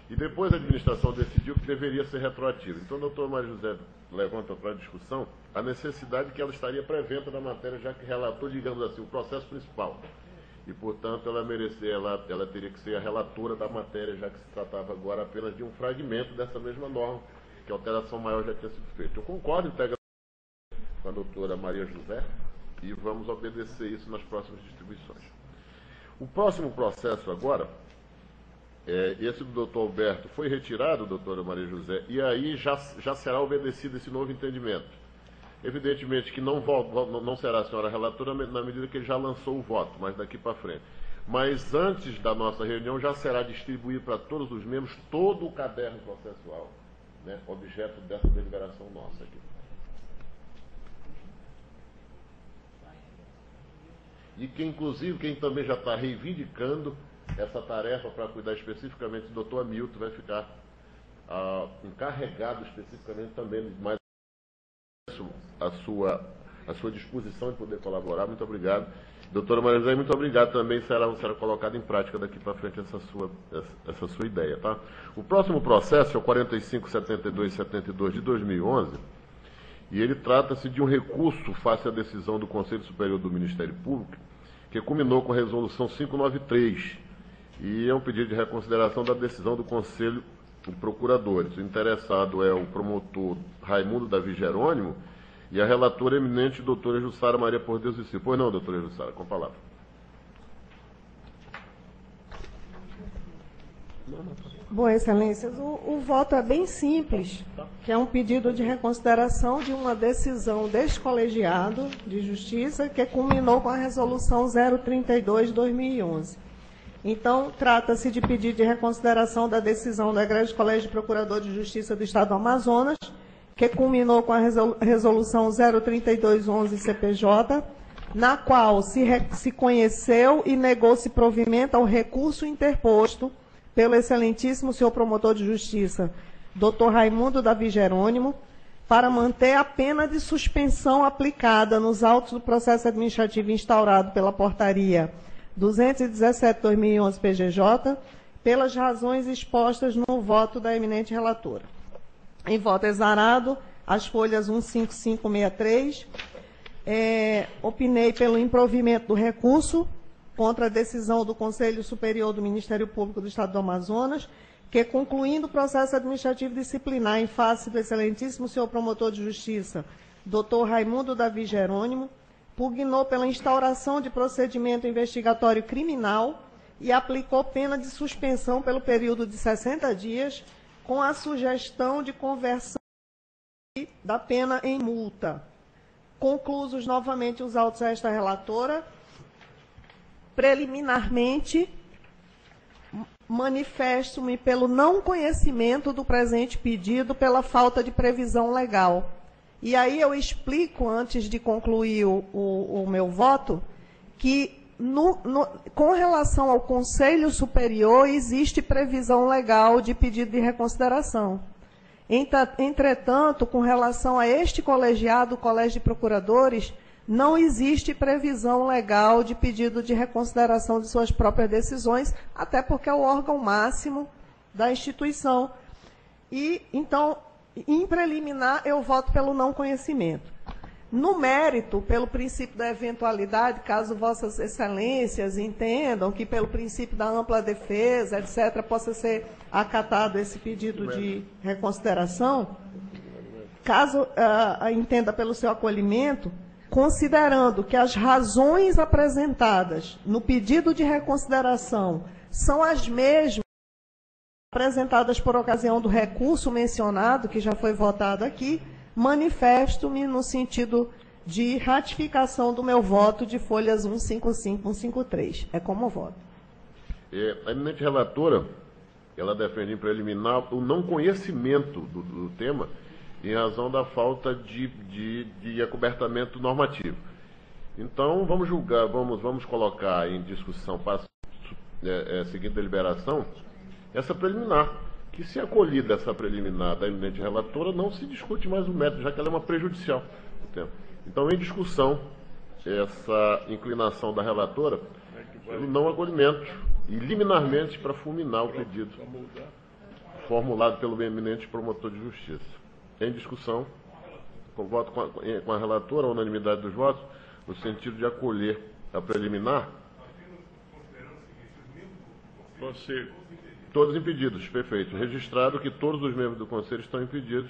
E depois a administração decidiu que deveria ser retroativo. Então, a doutora Maria José levanta para a discussão a necessidade que ela estaria preventa da matéria, já que relatou, digamos assim, o processo principal. E, portanto, ela teria que ser a relatora da matéria, já que se tratava agora apenas de um fragmento dessa mesma norma, que a alteração maior já tinha sido feita. Eu concordo integralmente com a doutora Maria José e vamos obedecer isso nas próximas distribuições. O próximo processo agora, esse do doutor Alberto, foi retirado, doutora Maria José, e aí já será obedecido esse novo entendimento. Evidentemente que não será a senhora relatora na medida que ele já lançou o voto, mas daqui para frente. Mas antes da nossa reunião já será distribuído para todos os membros todo o caderno processual, né, objeto dessa deliberação nossa aqui. e que, inclusive, quem também já está reivindicando essa tarefa para cuidar especificamente do doutor Hamilton vai ficar encarregado especificamente também de mais a sua disposição de poder colaborar. Muito obrigado. Doutora Maria José, muito obrigado também, será colocado em prática daqui para frente essa sua ideia. Tá? O próximo processo é o 457272 de 2011, e ele trata-se de um recurso face à decisão do Conselho Superior do Ministério Público, que culminou com a resolução 593, e é um pedido de reconsideração da decisão do Conselho de Procuradores. O interessado é o promotor Raimundo Davi Jerônimo, e a relatora eminente, doutora Jussara Maria por Deus e Silva. Pois não, doutora Jussara, com a palavra. Bom, excelências, o voto é bem simples, que é um pedido de reconsideração de uma decisão deste colegiado de justiça que culminou com a resolução 032 de 2011. Então, trata-se de pedido de reconsideração da decisão do Egrégio Colégio de Procurador de Justiça do Estado do Amazonas, que culminou com a resolução 03211 CPJ, na qual se conheceu e negou-se provimento ao recurso interposto pelo excelentíssimo senhor promotor de justiça, Dr. Raimundo Davi Jerônimo, para manter a pena de suspensão aplicada nos autos do processo administrativo instaurado pela portaria 217/2011 PGJ, pelas razões expostas no voto da eminente relatora. Em voto exarado, as folhas 15563, opinei pelo improvimento do recurso contra a decisão do Conselho Superior do Ministério Público do Estado do Amazonas, que, concluindo o processo administrativo disciplinar em face do excelentíssimo senhor promotor de justiça, Dr. Raimundo Davi Jerônimo, pugnou pela instauração de procedimento investigatório criminal e aplicou pena de suspensão pelo período de 60 dias, com a sugestão de conversão da pena em multa. Conclusos novamente os autos a esta relatora, preliminarmente manifesto-me pelo não conhecimento do presente pedido pela falta de previsão legal. E aí eu explico, antes de concluir o meu voto, que com relação ao Conselho Superior, existe previsão legal de pedido de reconsideração. Entretanto, com relação a este colegiado, o Colégio de Procuradores, não existe previsão legal de pedido de reconsideração de suas próprias decisões, até porque é o órgão máximo da instituição. E, então, em preliminar, eu voto pelo não conhecimento. No mérito, pelo princípio da eventualidade, caso vossas excelências entendam que pelo princípio da ampla defesa, etc., possa ser acatado esse pedido de reconsideração, caso entenda pelo seu acolhimento, considerando que as razões apresentadas no pedido de reconsideração são as mesmas apresentadas por ocasião do recurso mencionado, que já foi votado aqui, manifesto-me no sentido de ratificação do meu voto de folhas 155 e 153. É como voto. A eminente relatora, ela defende em preliminar o não conhecimento do tema em razão da falta de acobertamento normativo. Então, vamos julgar, vamos colocar em discussão, seguindo a deliberação, essa preliminar, que se acolhida essa preliminar da eminente relatora, não se discute mais o mérito, já que ela é uma prejudicial do tempo. Então, em discussão, essa inclinação da relatora pelo não acolhimento, e liminarmente para fulminar o pedido formulado pelo eminente promotor de justiça. Em discussão, com voto com a relatora, a unanimidade dos votos, no sentido de acolher a preliminar. Todos impedidos, perfeito. Registrado que todos os membros do Conselho estão impedidos.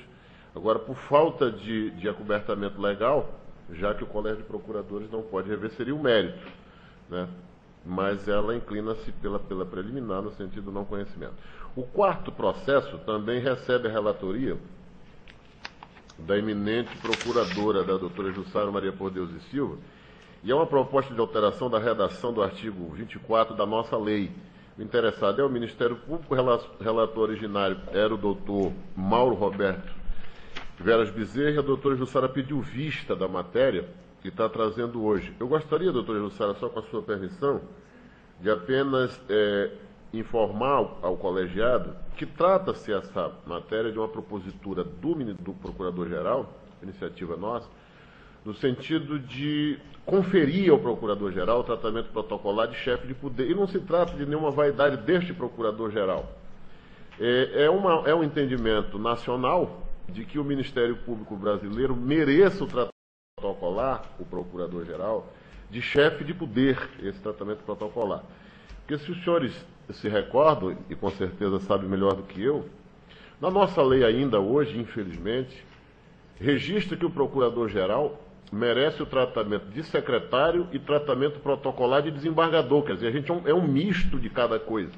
Agora, por falta de acobertamento legal, já que o Colégio de Procuradores não pode rever, seria o mérito, né? Mas ela inclina-se pela preliminar no sentido do não conhecimento. O quarto processo também recebe a relatoria da eminente procuradora, da doutora Jussara Maria por Deus e Silva, e é uma proposta de alteração da redação do artigo 24 da nossa lei. O interessado é o Ministério Público, o relator originário era o doutor Mauro Roberto Veras Bezerra, a doutora Jussara pediu vista da matéria que está trazendo hoje. Eu gostaria, doutora Jussara, só com a sua permissão, de apenas informar ao colegiado que trata-se essa matéria de uma propositura do Procurador-Geral, iniciativa nossa, no sentido de conferir ao Procurador-Geral o tratamento protocolar de chefe de poder. E não se trata de nenhuma vaidade deste Procurador-Geral. É um entendimento nacional de que o Ministério Público Brasileiro mereça o tratamento protocolar, o Procurador-Geral, de chefe de poder, esse tratamento protocolar. Porque se os senhores se recordam, e com certeza sabem melhor do que eu, na nossa lei ainda hoje, infelizmente, registra que o Procurador-Geral merece o tratamento de secretário e tratamento protocolar de desembargador. Quer dizer, a gente é um misto de cada coisa.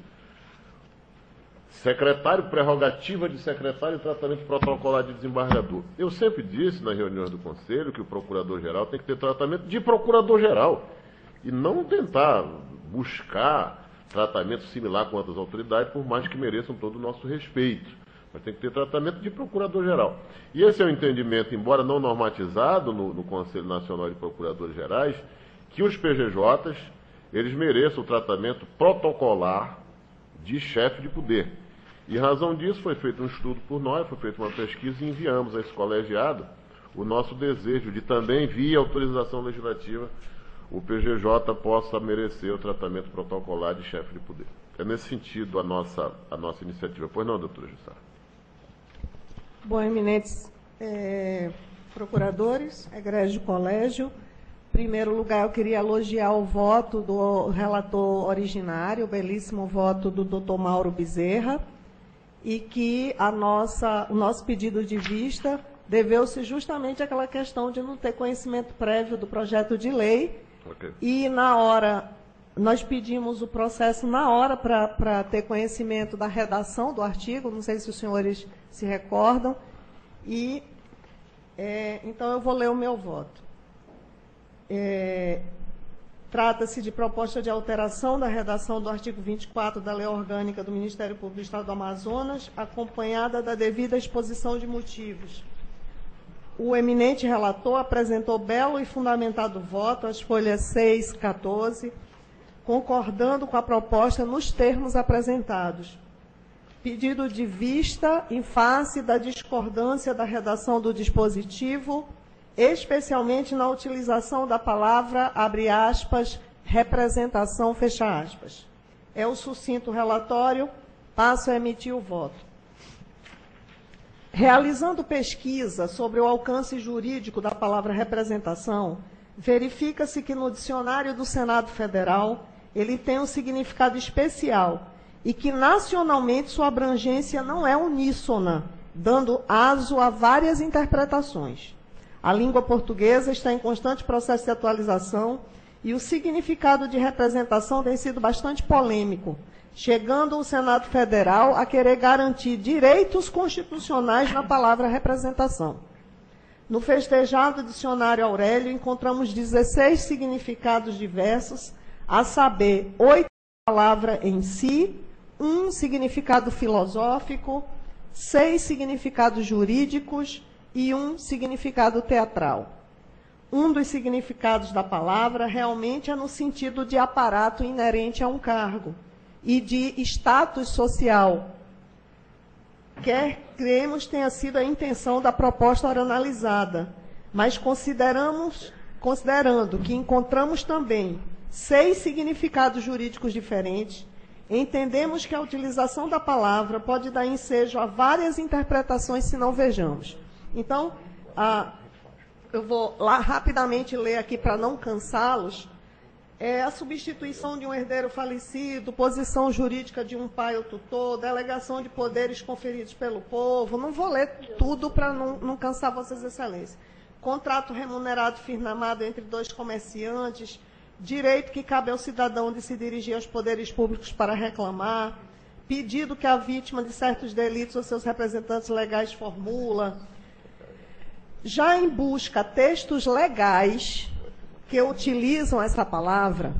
Secretário, prerrogativa de secretário e tratamento protocolar de desembargador. Eu sempre disse nas reuniões do Conselho que o Procurador-Geral tem que ter tratamento de Procurador-Geral e não tentar buscar tratamento similar com outras autoridades, por mais que mereçam todo o nosso respeito. Mas tem que ter tratamento de Procurador-Geral. E esse é o entendimento, embora não normatizado no Conselho Nacional de Procuradores Gerais, que os PGJs, eles mereçam o tratamento protocolar de chefe de poder. E em razão disso foi feito um estudo por nós, foi feita uma pesquisa e enviamos a esse colegiado o nosso desejo de também, via autorização legislativa, o PGJ possa merecer o tratamento protocolar de chefe de poder. É nesse sentido a nossa iniciativa. Pois não, doutora Jussara? Bom, eminentes procuradores, egrégio colégio, em primeiro lugar eu queria elogiar o voto do relator originário, o belíssimo voto do doutor Mauro Bezerra, e que o nosso pedido de vista deveu-se justamente àquela questão de não ter conhecimento prévio do projeto de lei. Okay. E na hora, nós pedimos o processo na hora para ter conhecimento da redação do artigo, não sei se os senhores se recordam, e então eu vou ler o meu voto. Trata-se de proposta de alteração da redação do artigo 24 da Lei Orgânica do Ministério Público do Estado do Amazonas, acompanhada da devida exposição de motivos. O eminente relator apresentou belo e fundamentado voto, as folhas 6, 14, concordando com a proposta nos termos apresentados. Pedido de vista em face da discordância da redação do dispositivo, especialmente na utilização da palavra, abre aspas, representação, fecha aspas. É o sucinto relatório, passo a emitir o voto. Realizando pesquisa sobre o alcance jurídico da palavra representação, verifica-se que no dicionário do Senado Federal ele tem um significado especial e que nacionalmente sua abrangência não é uníssona, dando aso a várias interpretações. A língua portuguesa está em constante processo de atualização e o significado de representação tem sido bastante polêmico, chegando o Senado Federal a querer garantir direitos constitucionais na palavra representação. No festejado dicionário Aurélio, encontramos 16 significados diversos, a saber, 8 palavras em si, 1 significado filosófico, 6 significados jurídicos e 1 significado teatral. Um dos significados da palavra realmente é no sentido de aparato inerente a um cargo e de status social, cremos tenha sido a intenção da proposta ora analisada, mas considerando que encontramos também 6 significados jurídicos diferentes, entendemos que a utilização da palavra pode dar ensejo a várias interpretações se não vejamos. Então, eu vou lá rapidamente ler aqui para não cansá-los. A substituição de um herdeiro falecido, posição jurídica de um pai ou tutor, delegação de poderes conferidos pelo povo. Não vou ler tudo para não cansar Vossas Excelências. Contrato remunerado firmado entre 2 comerciantes, direito que cabe ao cidadão de se dirigir aos poderes públicos para reclamar, pedido que a vítima de certos delitos ou seus representantes legais formula. Já em busca textos legais que utilizam essa palavra,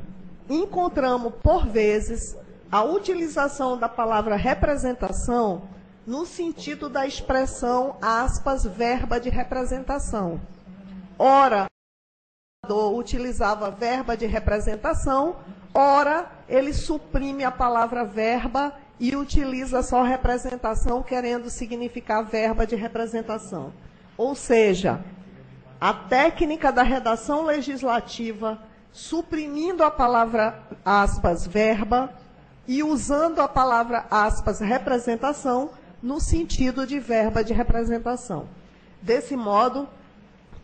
encontramos, por vezes, a utilização da palavra representação no sentido da expressão, aspas, verba de representação. Ora, utilizava verba de representação, ora ele suprime a palavra verba e utiliza só representação, querendo significar verba de representação. Ou seja, a técnica da redação legislativa, suprimindo a palavra, aspas, verba, e usando a palavra, aspas, representação, no sentido de verba de representação. Desse modo,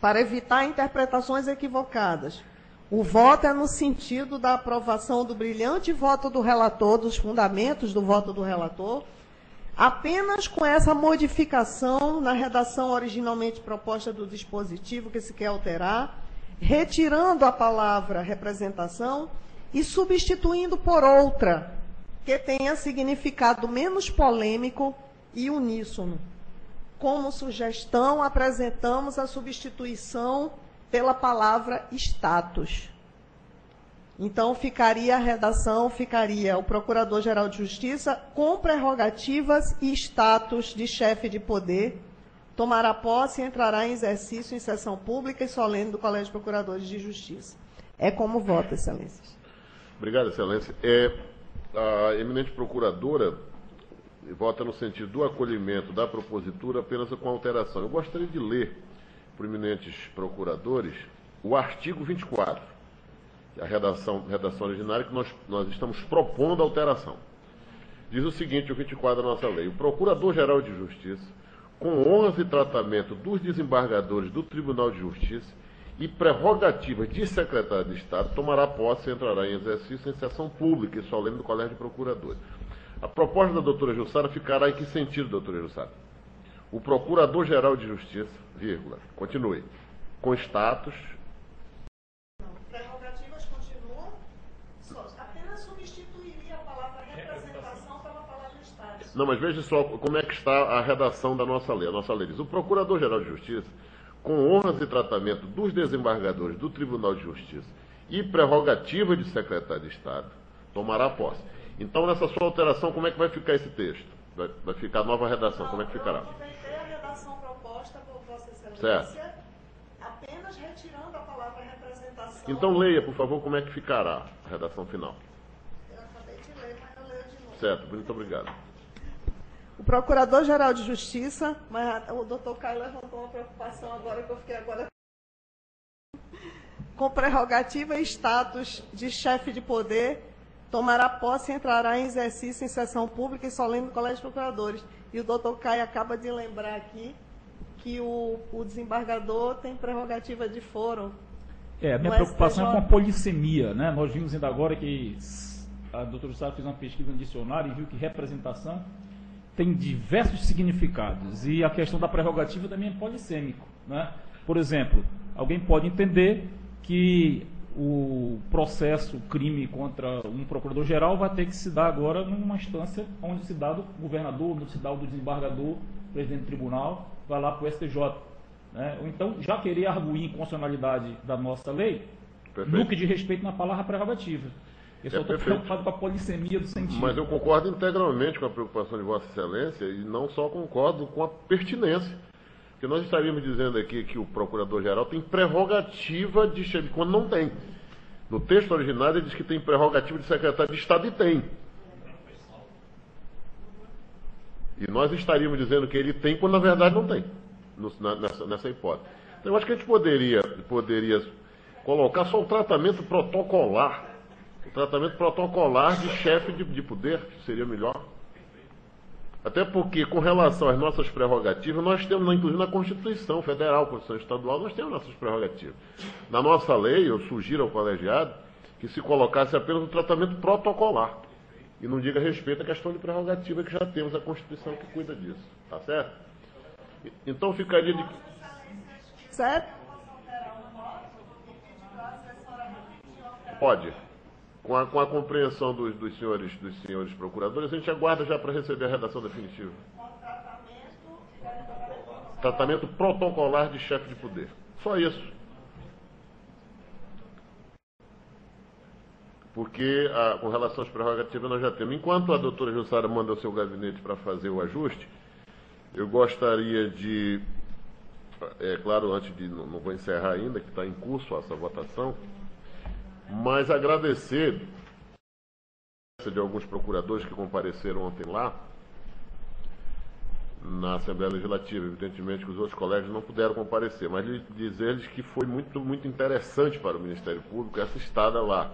para evitar interpretações equivocadas, o voto é no sentido da aprovação do brilhante voto do relator, dos fundamentos do voto do relator, apenas com essa modificação na redação originalmente proposta do dispositivo que se quer alterar, retirando a palavra representação e substituindo por outra, que tenha significado menos polêmico e uníssono. Como sugestão, apresentamos a substituição pela palavra status. Então, a redação ficaria o Procurador-Geral de Justiça com prerrogativas e status de chefe de poder, tomará posse e entrará em exercício em sessão pública e solene do Colégio de Procuradores de Justiça. É como vota, Excelências. Obrigado, Excelência. A eminente procuradora vota no sentido do acolhimento da propositura apenas com alteração. Eu gostaria de ler para os eminentes procuradores o artigo 24, a redação originária que nós estamos propondo a alteração. Diz o seguinte, o 24 da nossa lei: o Procurador-Geral de Justiça, com honras e tratamento dos desembargadores do Tribunal de Justiça e prerrogativas de secretário de Estado, tomará posse e entrará em exercício em sessão pública e solene do Colégio de Procuradores. A proposta da doutora Jussara ficará em que sentido, doutora Jussara? O Procurador-Geral de Justiça, vírgula, continue, com status... Prerrogativas continuam, apenas substituiria a palavra representação pela palavra status. Não, mas veja só como é que está a redação da nossa lei. A nossa lei diz: o Procurador-Geral de Justiça, com honras e tratamento dos desembargadores do Tribunal de Justiça e prerrogativa de secretário de Estado, tomará posse. Então, nessa sua alteração, como é que vai ficar esse texto? Vai ficar a nova redação, como é que ficará? Eu aproveitei a redação proposta por Vossa Excelência, certo, apenas retirando a palavra representação. Então, leia, por favor, como é que ficará a redação final. Eu acabei de ler, mas eu leio de novo. Certo, muito obrigado. O Procurador-Geral de Justiça, mas o doutor Caio levantou uma preocupação agora, que eu fiquei agora... Com prerrogativa e status de chefe de poder, tomará posse e entrará em exercício em sessão pública e solene do Colégio de Procuradores. E o doutor Caio acaba de lembrar aqui que o desembargador tem prerrogativa de foro. A minha preocupação é com a polissemia, né? Nós vimos ainda agora que a doutora Jussara fez uma pesquisa no dicionário e viu que representação tem diversos significados. E a questão da prerrogativa também é polissêmico, né? Por exemplo, alguém pode entender que o processo, o crime contra um procurador-geral vai ter que se dar agora numa instância onde se dá do governador, onde se dá do desembargador, presidente do tribunal, vai lá para o STJ. Né? Ou então, já querer arguir inconstitucionalidade da nossa lei, perfeito, no que diz respeito na palavra prerrogativa. Eu só estou preocupado com a polissemia do sentido. Mas eu concordo integralmente com a preocupação de Vossa Excelência e não só concordo com a pertinência. Porque nós estaríamos dizendo aqui que o Procurador-Geral tem prerrogativa de chefe, quando não tem. No texto originário ele diz que tem prerrogativa de secretário de Estado e tem. E nós estaríamos dizendo que ele tem quando na verdade não tem, nessa hipótese. Então eu acho que a gente poderia colocar só o tratamento protocolar. O tratamento protocolar de chefe de poder, que seria melhor. Até porque, com relação às nossas prerrogativas, nós temos, inclusive na Constituição Federal, Constituição Estadual, nós temos nossas prerrogativas. Na nossa lei, eu sugiro ao colegiado que se colocasse apenas o tratamento protocolar. E não diga respeito à questão de prerrogativa, que já temos a Constituição que cuida disso. Tá certo? Então ficaria de... Certo? Pode. Com a compreensão dos senhores procuradores, a gente aguarda já para receber a redação definitiva. Tratamento protocolar de chefe de poder. Só isso. Porque, com relação às prerrogativas, nós já temos. Enquanto a doutora Jussara manda o seu gabinete para fazer o ajuste, eu gostaria de é claro, antes de, não vou encerrar ainda, que está em curso essa votação, mas agradecer de alguns procuradores que compareceram ontem lá, na Assembleia Legislativa. Evidentemente que os outros colegas não puderam comparecer, mas dizer-lhes que foi muito interessante para o Ministério Público essa estada lá,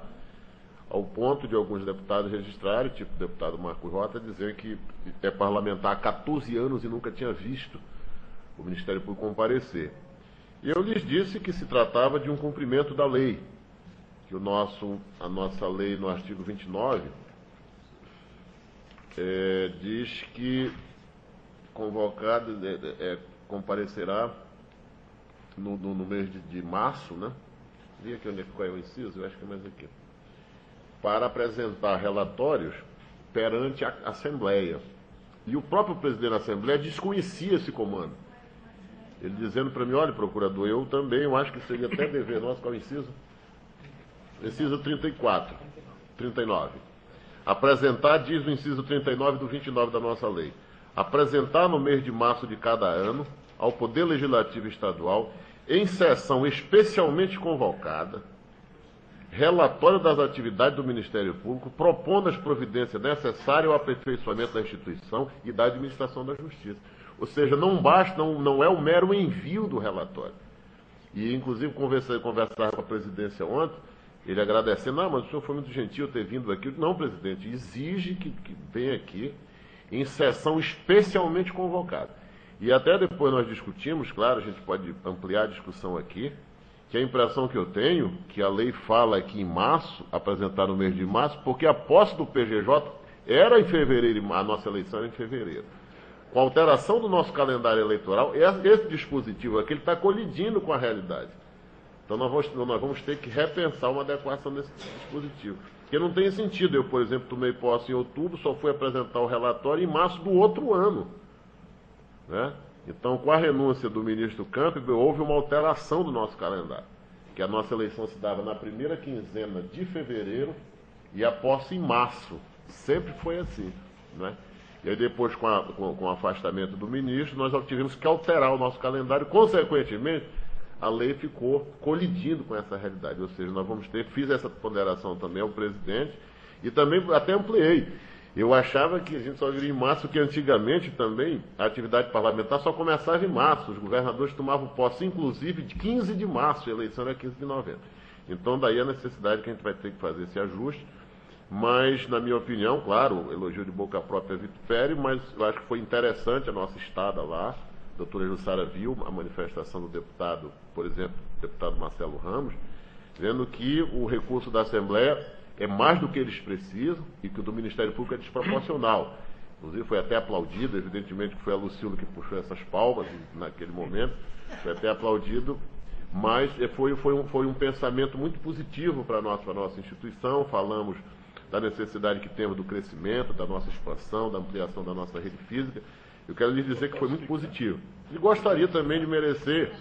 ao ponto de alguns deputados registrarem, tipo o deputado Marcos Rota, dizer que é parlamentar há 14 anos e nunca tinha visto o Ministério Público comparecer. E eu lhes disse que se tratava de um cumprimento da lei, que a nossa lei, no artigo 29, diz que convocado comparecerá no mês de março, né? Vi aqui onde é que caiu o inciso, eu acho que é mais aqui. Para apresentar relatórios perante a Assembleia. E o próprio presidente da Assembleia desconhecia esse comando. Ele dizendo para mim, olha, procurador, eu também, eu acho que seria até dever nosso, qual é o inciso? Inciso 39. Apresentar, diz o inciso 39 do 29 da nossa lei, apresentar no mês de março de cada ano ao Poder Legislativo Estadual, em sessão especialmente convocada, relatório das atividades do Ministério Público, propondo as providências necessárias ao aperfeiçoamento da instituição e da administração da Justiça. Ou seja, não basta, não é o mero envio do relatório. E, inclusive, conversar com a presidência ontem, ele agradecendo, mas o senhor foi muito gentil ter vindo aqui. Não, presidente, exige que venha aqui em sessão especialmente convocada. E até depois nós discutimos, claro, a gente pode ampliar a discussão aqui, que a impressão que eu tenho, que a lei fala aqui em março, apresentar no mês de março, porque a posse do PGJ era em fevereiro, a nossa eleição era em fevereiro. Com a alteração do nosso calendário eleitoral, esse dispositivo aqui está colidindo com a realidade. Então nós vamos ter que repensar uma adequação desse dispositivo. Porque não tem sentido. Eu, por exemplo, tomei posse em outubro, só fui apresentar o relatório em março do outro ano. Né? Então, com a renúncia do ministro Campbell, houve uma alteração do nosso calendário. Que a nossa eleição se dava na primeira quinzena de fevereiro e a posse em março. Sempre foi assim. Né? E aí depois, com o afastamento do ministro, nós tivemos que alterar o nosso calendário. Consequentemente, a lei ficou colidindo com essa realidade. Ou seja, nós vamos fiz essa ponderação também ao presidente e também até ampliei. Eu achava que a gente só viria em março, que antigamente também a atividade parlamentar só começava em março. Os governadores tomavam posse, inclusive, de 15 de março, a eleição era 15 de novembro. Então, daí a necessidade que a gente vai ter que fazer esse ajuste. Mas, na minha opinião, claro, elogio de boca própria Vitor Pérez, mas eu acho que foi interessante a nossa estada lá. A doutora Jussara viu a manifestação do deputado, por exemplo, o deputado Marcelo Ramos, dizendo que o recurso da Assembleia é mais do que eles precisam e que o do Ministério Público é desproporcional. Inclusive foi até aplaudido, evidentemente que foi a Lucila que puxou essas palmas naquele momento, foi até aplaudido, mas foi um pensamento muito positivo para a nossa instituição. Falamos da necessidade que temos do crescimento, da nossa expansão, da ampliação da nossa rede física. Eu quero lhes dizer que foi muito positivo. E gostaria também de merecer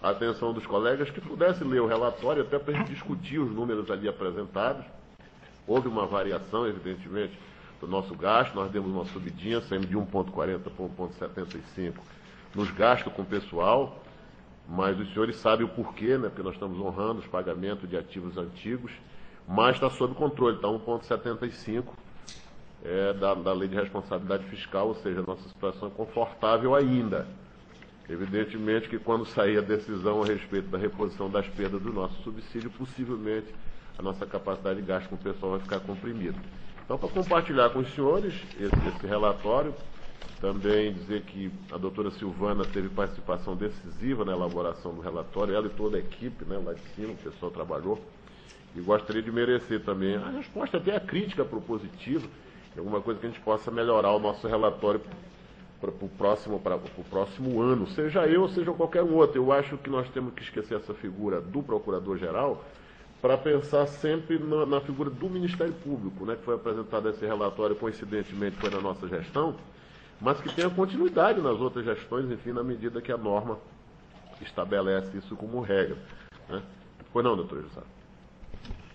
a atenção dos colegas que pudessem ler o relatório, até para a gente discutir os números ali apresentados. Houve uma variação, evidentemente, do nosso gasto. Nós demos uma subidinha, saímos de 1,40 para 1,75 nos gastos com o pessoal, mas os senhores sabem o porquê, né? Porque nós estamos honrando os pagamentos de ativos antigos, mas está sob controle, está 1,75 da Lei de Responsabilidade Fiscal, ou seja, a nossa situação é confortável ainda. Evidentemente que quando sair a decisão a respeito da reposição das perdas do nosso subsídio, possivelmente a nossa capacidade de gasto com o pessoal vai ficar comprimida. Então, para compartilhar com os senhores esse relatório, também dizer que a doutora Silvana teve participação decisiva na elaboração do relatório, ela e toda a equipe, né, lá de cima, o pessoal trabalhou, e gostaria de merecer também a resposta, até a crítica propositiva, alguma coisa que a gente possa melhorar o nosso relatório para o próximo ano, seja eu, seja qualquer um outro. Eu acho que nós temos que esquecer essa figura do Procurador-Geral para pensar sempre na figura do Ministério Público, né, que foi apresentado esse relatório, coincidentemente foi na nossa gestão, mas que tenha continuidade nas outras gestões, enfim, na medida que a norma estabelece isso como regra. Né? Pois não, doutora Jussara?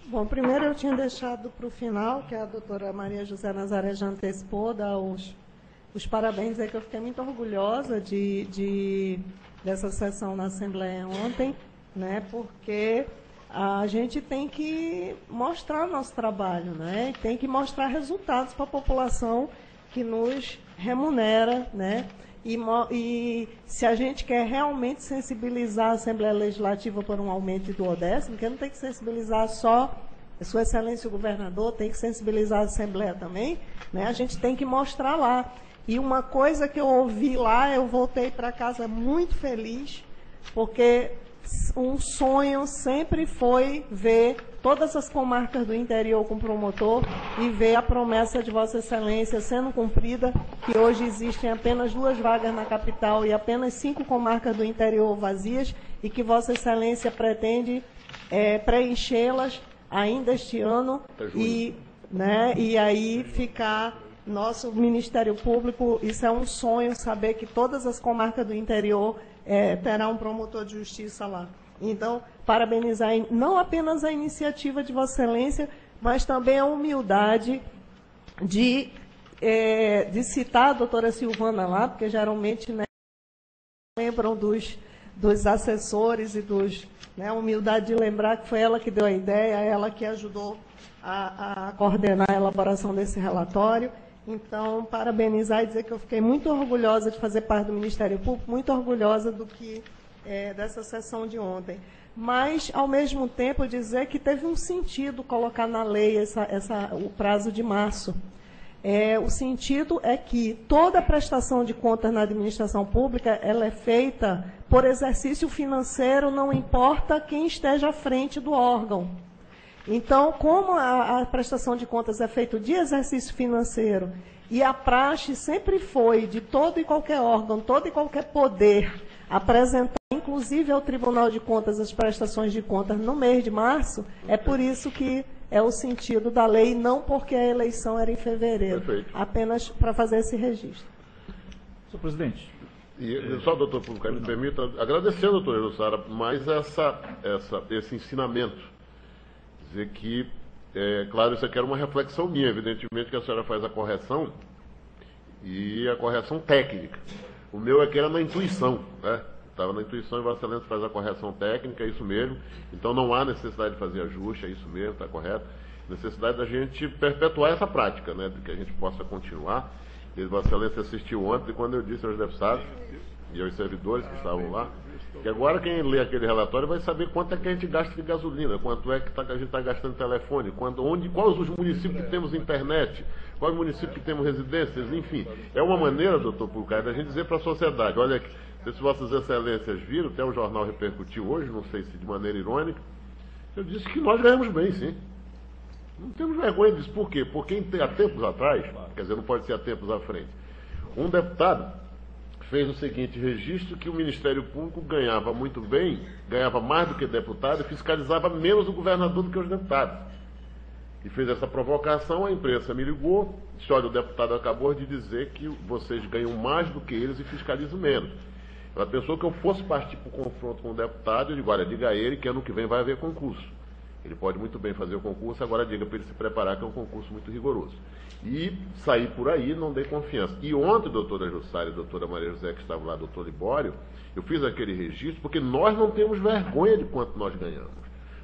Bom, primeiro eu tinha deixado para o final, que a doutora Maria José Nazaré já antecipou, dar os parabéns, é que eu fiquei muito orgulhosa de dessa sessão na Assembleia ontem, né, porque a gente tem que mostrar nosso trabalho, né, tem que mostrar resultados para a população que nos remunera, né, e se a gente quer realmente sensibilizar a Assembleia Legislativa por um aumento do Odécimo, porque não tem que sensibilizar só Sua Excelência o Governador, tem que sensibilizar a Assembleia também, né? A gente tem que mostrar lá. E uma coisa que eu ouvi lá, eu voltei para casa muito feliz, porque um sonho sempre foi ver todas as comarcas do interior com promotor e ver a promessa de Vossa Excelência sendo cumprida, que hoje existem apenas 2 vagas na capital e apenas 5 comarcas do interior vazias, e que Vossa Excelência pretende preenchê-las ainda este ano e aí ficar nosso Ministério Público. Isso é um sonho, saber que todas as comarcas do interior terá um promotor de justiça lá. Então, parabenizar não apenas a iniciativa de Vossa Excelência, mas também a humildade de citar a doutora Silvana lá, porque geralmente, né, lembram dos assessores e a humildade de lembrar que foi ela que deu a ideia, ela que ajudou a coordenar a elaboração desse relatório. Então, parabenizar e dizer que eu fiquei muito orgulhosa de fazer parte do Ministério Público, muito orgulhosa dessa sessão de ontem. Mas, ao mesmo tempo, dizer que teve um sentido colocar na lei o prazo de março. O sentido é que toda prestação de contas na administração pública ela é feita por exercício financeiro, não importa quem esteja à frente do órgão. Então, como a prestação de contas é feita de exercício financeiro e a praxe sempre foi de todo e qualquer órgão, todo e qualquer poder apresentar, inclusive ao Tribunal de Contas, as prestações de contas no mês de março, é por isso que é o sentido da lei, não porque a eleição era em fevereiro, apenas para fazer esse registro. Senhor presidente. E só, doutor Pulgar, me permita agradecer, doutora Jussara, mais esse ensinamento. Dizer que, claro, isso aqui era uma reflexão minha, evidentemente que a senhora faz a correção, e a correção técnica. O meu aqui era na intuição, né? Estava na intuição e Vossa Excelência faz a correção técnica, é isso mesmo. Então não há necessidade de fazer ajuste, é isso mesmo, está correto. Necessidade da gente perpetuar essa prática, né? De que a gente possa continuar. E Vossa Excelência assistiu ontem, quando eu disse aos deputados e aos servidores que estavam lá, que agora quem lê aquele relatório vai saber quanto é que a gente gasta de gasolina, quanto é que a gente está gastando de telefone, quais os municípios que temos internet, quais os municípios que temos residências, enfim. É uma maneira, doutor Pulcar, da gente dizer para a sociedade, olha, se Vossas Excelências viram, até o jornal repercutiu hoje, não sei se de maneira irônica, eu disse que nós ganhamos bem, sim. Não temos vergonha disso. Por quê? Porque há tempos atrás, quer dizer, não pode ser há tempos à frente, um deputado fez o seguinte registro, que o Ministério Público ganhava muito bem, ganhava mais do que deputado e fiscalizava menos o governador do que os deputados. E fez essa provocação, a imprensa me ligou, disse, olha, o deputado acabou de dizer que vocês ganham mais do que eles e fiscalizam menos. Ela pensou que eu fosse partir para o confronto com o deputado, eu digo, olha, diga a ele que ano que vem vai haver concurso. Ele pode muito bem fazer o concurso, agora diga para ele se preparar, que é um concurso muito rigoroso. E sair por aí, não dei confiança. E ontem, doutora Jussara e doutora Maria José, que estavam lá, doutor Libório, eu fiz aquele registro, porque nós não temos vergonha de quanto nós ganhamos.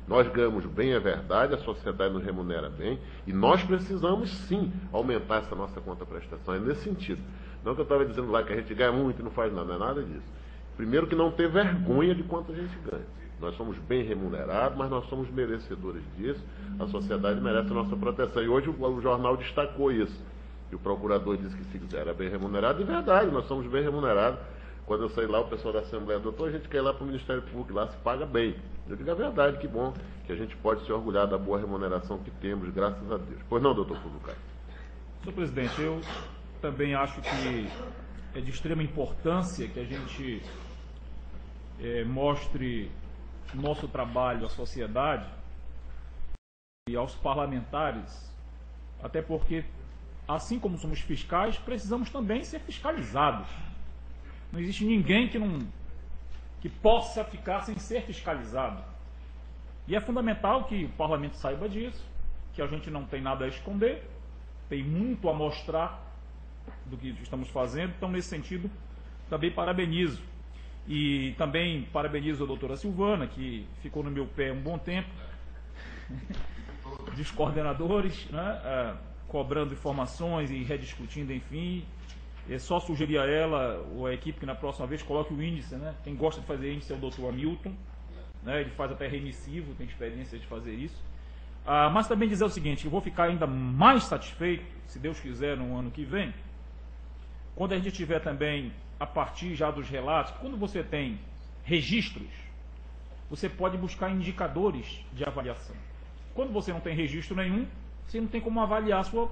Nós ganhamos bem, é verdade, a sociedade nos remunera bem, e nós precisamos, sim, aumentar essa nossa conta-prestação. É nesse sentido. Não que eu estava dizendo lá que a gente ganha muito e não faz nada, não é nada disso. Primeiro que não ter vergonha de quanto a gente ganha. Nós somos bem remunerados, mas nós somos merecedores disso. A sociedade merece a nossa proteção. E hoje o jornal destacou isso. E o procurador disse que se quiser era bem remunerado. E verdade, nós somos bem remunerados. Quando eu saí lá, o pessoal da Assembleia, doutor, a gente quer ir lá para o Ministério Público, lá se paga bem. Eu digo a verdade, que bom que a gente pode se orgulhar da boa remuneração que temos, graças a Deus. Pois não, doutor Pulgar? Senhor presidente, eu também acho que é de extrema importância que a gente mostre nosso trabalho à sociedade e aos parlamentares, até porque, assim como somos fiscais, precisamos também ser fiscalizados. Não existe ninguém que possa ficar sem ser fiscalizado. E é fundamental que o parlamento saiba disso, que a gente não tem nada a esconder, tem muito a mostrar do que estamos fazendo. Então, nesse sentido, também parabenizo. E também parabenizo a doutora Silvana, que ficou no meu pé um bom tempo, dos coordenadores, né, cobrando informações e rediscutindo, enfim. É só sugerir a ela, ou a equipe, que na próxima vez coloque o índice, né? Quem gosta de fazer índice é o doutor Hamilton, né? Ele faz até remissivo, tem experiência de fazer isso. Mas também dizer o seguinte, eu vou ficar ainda mais satisfeito, se Deus quiser, no ano que vem, quando a gente tiver também, a partir já dos relatos, quando você tem registros, você pode buscar indicadores de avaliação. Quando você não tem registro nenhum, você não tem como avaliar a sua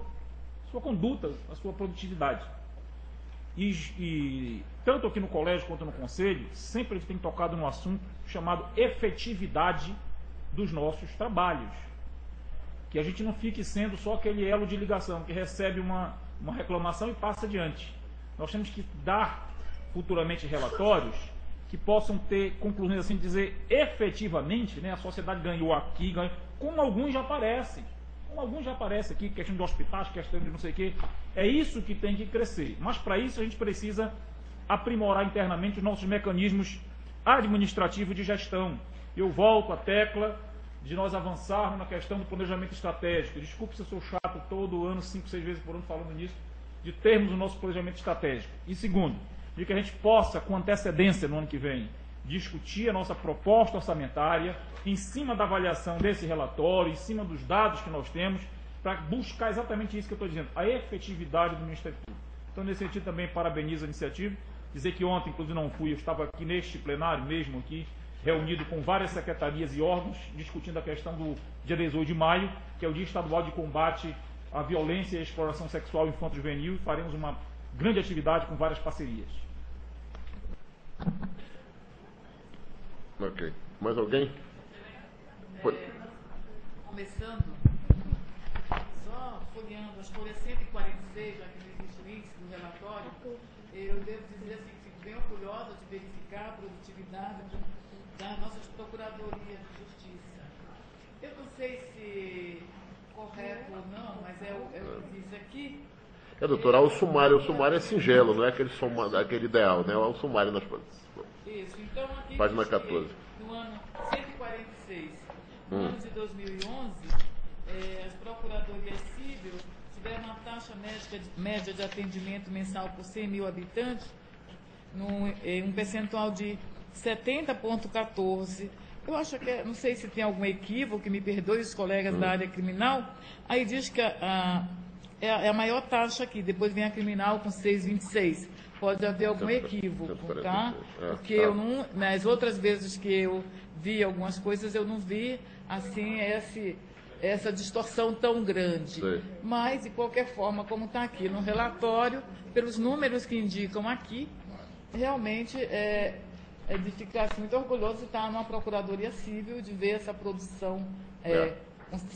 conduta, a sua produtividade. E tanto aqui no colégio quanto no conselho, sempre a gente tem tocado num assunto chamado efetividade dos nossos trabalhos. Que a gente não fique sendo só aquele elo de ligação que recebe uma reclamação e passa adiante. Nós temos que dar futuramente relatórios que possam ter conclusões, assim dizer, efetivamente, né, a sociedade ganhou aqui, como alguns já aparecem. Como alguns já aparecem aqui, questão de hospitais, questão de não sei o quê. É isso que tem que crescer. Mas para isso a gente precisa aprimorar internamente os nossos mecanismos administrativos de gestão. Eu volto à tecla de nós avançarmos na questão do planejamento estratégico. Desculpe se eu sou chato todo ano, 5, 6 vezes por ano falando nisso, de termos o nosso planejamento estratégico. E segundo, de que a gente possa, com antecedência no ano que vem, discutir a nossa proposta orçamentária em cima da avaliação desse relatório, em cima dos dados que nós temos, para buscar exatamente isso que eu estou dizendo, a efetividade do Ministério Público. Então, nesse sentido, também parabenizo a iniciativa. Dizer que ontem, inclusive, não fui, eu estava aqui neste plenário mesmo, aqui, reunido com várias secretarias e órgãos, discutindo a questão do dia 18 de maio, que é o Dia Estadual de Combate à Violência e à Exploração Sexual Infanto-Juvenil, e faremos uma grande atividade com várias parcerias. Ok. Mais alguém? Começando, só folheando as folhas 146, já que não existe o índice do relatório, eu devo dizer assim, que fico bem orgulhosa de verificar a produtividade das nossas procuradorias de justiça. Eu não sei se correto ou não, mas é o que diz aqui. Doutora, o sumário é singelo, não é aquele ideal, né? O sumário nas Isso, então aqui página 14. No ano 146, no ano de 2011, as procuradorias cíveis tiveram uma taxa média de atendimento mensal por 100 mil habitantes, um percentual de 70,14. Eu acho que, não sei se tem algum equívoco, que me perdoe os colegas da área criminal, aí diz que é a maior taxa aqui, depois vem a criminal com 6,26. Pode haver algum equívoco, tá? Porque eu não, nas outras vezes que eu vi algumas coisas, eu não vi, assim, essa distorção tão grande. Sim. Mas, de qualquer forma, como está aqui no relatório, pelos números que indicam aqui, realmente é de ficar assim, muito orgulhoso de estar numa procuradoria civil, de ver essa produção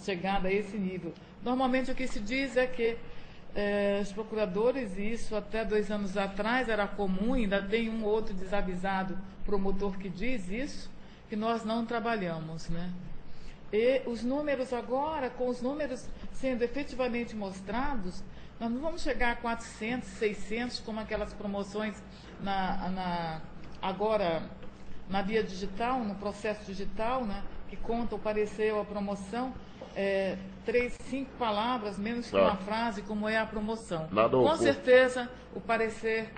chegada a esse nível. Normalmente o que se diz é que os procuradores, e isso até 2 anos atrás era comum, ainda tem um outro desavisado promotor que diz isso, que nós não trabalhamos, né? E os números agora, com os números sendo efetivamente mostrados, nós não vamos chegar a 400, 600, como aquelas promoções agora na via digital, no processo digital, né, que conta o parecer ou a promoção, 3, 5 palavras, menos que uma frase, como é a promoção. Com certeza, o parecer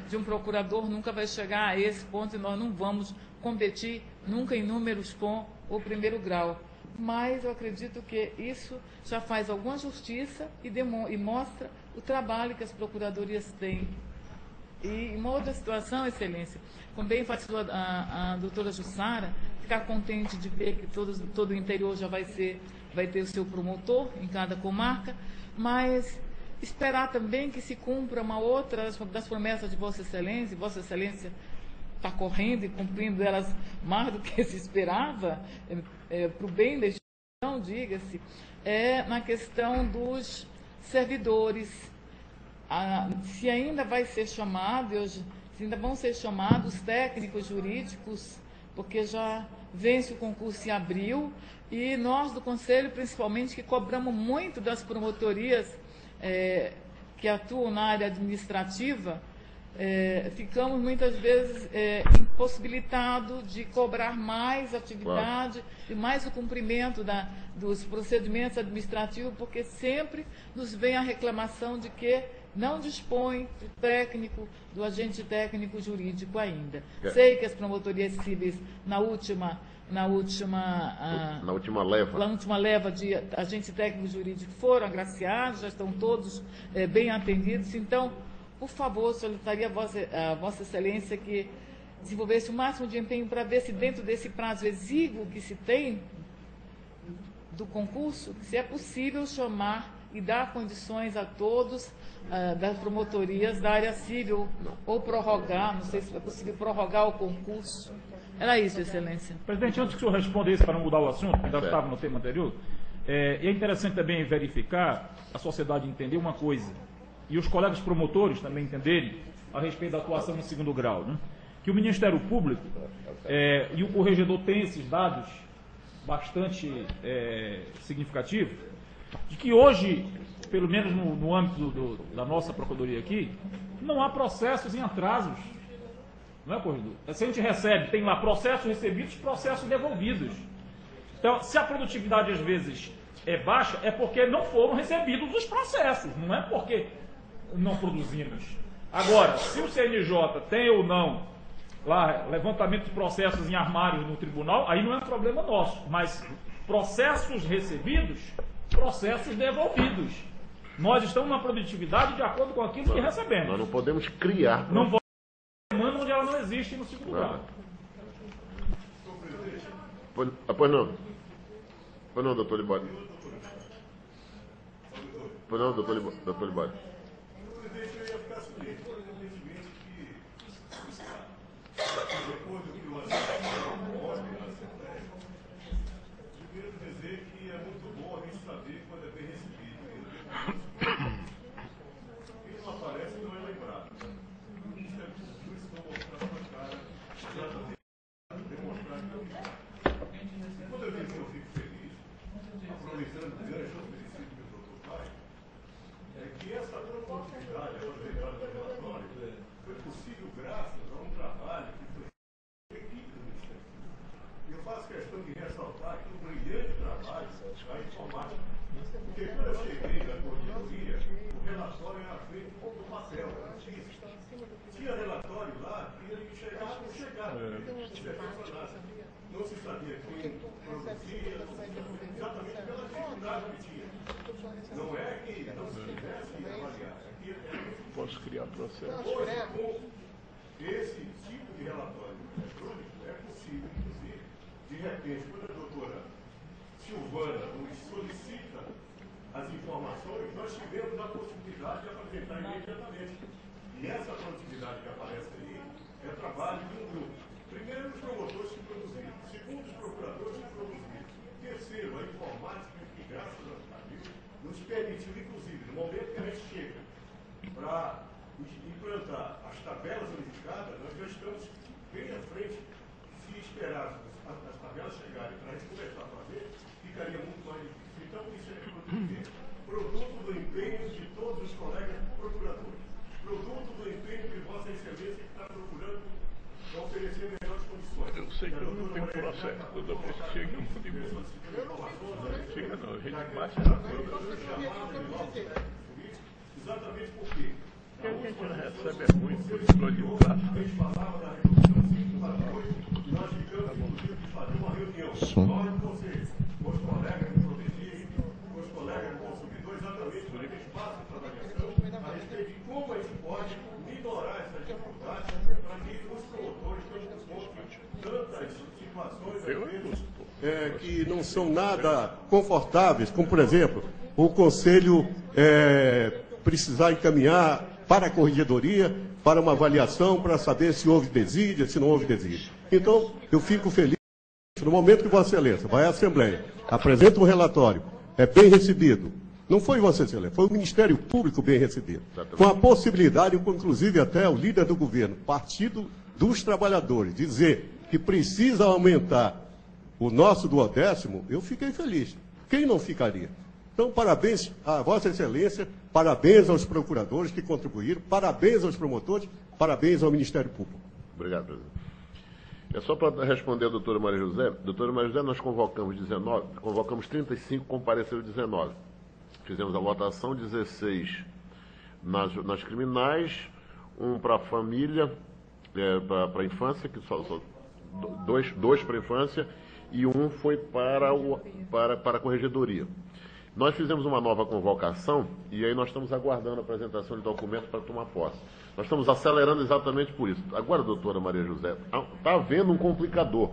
de um procurador nunca vai chegar a esse ponto e nós não vamos competir nunca em números com o primeiro grau. Mas eu acredito que isso já faz alguma justiça e mostra o trabalho que as procuradorias têm. E uma outra situação, Excelência, como bem enfatizou a doutora Jussara, ficar contente de ver que todo o interior já vai ter o seu promotor em cada comarca, mas esperar também que se cumpra uma outra das promessas de Vossa Excelência. Vossa Excelência está correndo e cumprindo elas mais do que se esperava, para o bem da instituição, diga-se, na questão dos servidores. Se ainda vai ser chamado, se ainda vão ser chamados técnicos jurídicos, porque já vence o concurso em abril, e nós do Conselho, principalmente, que cobramos muito das promotorias que atuam na área administrativa, ficamos muitas vezes impossibilitados de cobrar mais atividade e mais o cumprimento dos procedimentos administrativos, porque sempre nos vem a reclamação de que não dispõe do técnico, do agente técnico jurídico ainda. Sei que as promotorias cíveis, na última leva de agente técnico jurídico foram agraciados, já estão todos bem atendidos. Então, por favor, solicitaria a Vossa Excelência que desenvolvesse o máximo de empenho para ver se dentro desse prazo exíguo que se tem do concurso, se é possível chamar e dar condições a todos das promotorias da área civil, ou prorrogar, não sei se é possível prorrogar o concurso. Era isso, Excelência. Presidente, antes que o senhor responda isso, para não mudar o assunto, que ainda estava no tema anterior, é interessante também verificar, a sociedade entender uma coisa, e os colegas promotores também entenderem, a respeito da atuação no segundo grau, né? Que o Ministério Público e o corregedor têm esses dados bastante significativos, de que hoje, pelo menos no âmbito da nossa Procuradoria aqui, não há processos em atrasos. Não é, corregedor? Se a gente recebe, tem lá processos recebidos, processos devolvidos. Então, se a produtividade às vezes é baixa, é porque não foram recebidos os processos, não é porque não produzimos. Agora, se o CNJ tem ou não lá levantamento de processos em armários no tribunal, aí não é um problema nosso, mas processos recebidos, processos devolvidos. Nós estamos na produtividade de acordo com aquilo que recebemos. Nós não podemos criar. Não podemos demanda onde ela não existe no segundo grau. Pois não. Pois não, doutor Libório. Pois não, doutor Libório. Não se sabia quem produzia, exatamente pela dificuldade que tinha. Não é que não se tivesse avaliado. Posso criar processo. Hoje, com esse tipo de relatório eletrônico, é possível, inclusive, de repente, quando a doutora Silvana nos solicita as informações, nós tivemos a possibilidade de apresentar imediatamente. E essa produtividade que aparece aí é trabalho de um grupo. Primeiro, os promotores que produziram. Segundo, os procuradores que produziram. Terceiro, a informática que, graças a Deus, nos permitiu, inclusive, no momento que a gente chega para implantar as tabelas unificadas, nós já estamos bem à frente. Se esperássemos as tabelas chegarem para a gente começar a fazer, ficaria muito mais difícil. Então, isso é produto do empenho de todos os colegas procuradores. Produto do empenho de Vossa Excelência que está procurando oferecer melhores condições. Eu sei que eu não tenho processo, toda vez que chega um de boa. Não chega não, a gente baixa na coisa. Exatamente por quê? O que a gente não recebe é muito, explode o braço. A gente falava da redução 5 para 8, e nós ficamos, inclusive, de fazer uma reunião. Nós, vocês, os colegas de proteger, os colegas do consumidor, exatamente para que façam essa avaliação a respeito de como a gente pode minorar essa dificuldade para que os promotores não encontrem tantas situações, às vezes, que não são nada confortáveis, como, por exemplo, o Conselho precisar encaminhar para a Corregedoria, para uma avaliação, para saber se houve desídia, se não houve desídia. Então, eu fico feliz, no momento que Vossa Excelência vai à Assembleia, apresenta um relatório, é bem recebido. Não foi Vossa Excelência, foi o Ministério Público bem recebido. Exatamente. Com a possibilidade, inclusive até o líder do governo, Partido dos Trabalhadores, dizer que precisa aumentar o nosso 12º, eu fiquei feliz. Quem não ficaria? Então, parabéns a Vossa Excelência, parabéns aos procuradores que contribuíram, parabéns aos promotores, parabéns ao Ministério Público. Obrigado, presidente. É só para responder a doutora Maria José. Doutora Maria José, nós convocamos 35, compareceram 19. Fizemos a votação, 16 nas criminais, um para a família, para a infância, que só dois para a infância, e um foi para a corregedoria. Nós fizemos uma nova convocação e aí nós estamos aguardando a apresentação de documentos para tomar posse. Nós estamos acelerando exatamente por isso. Agora, doutora Maria José, está havendo um complicador.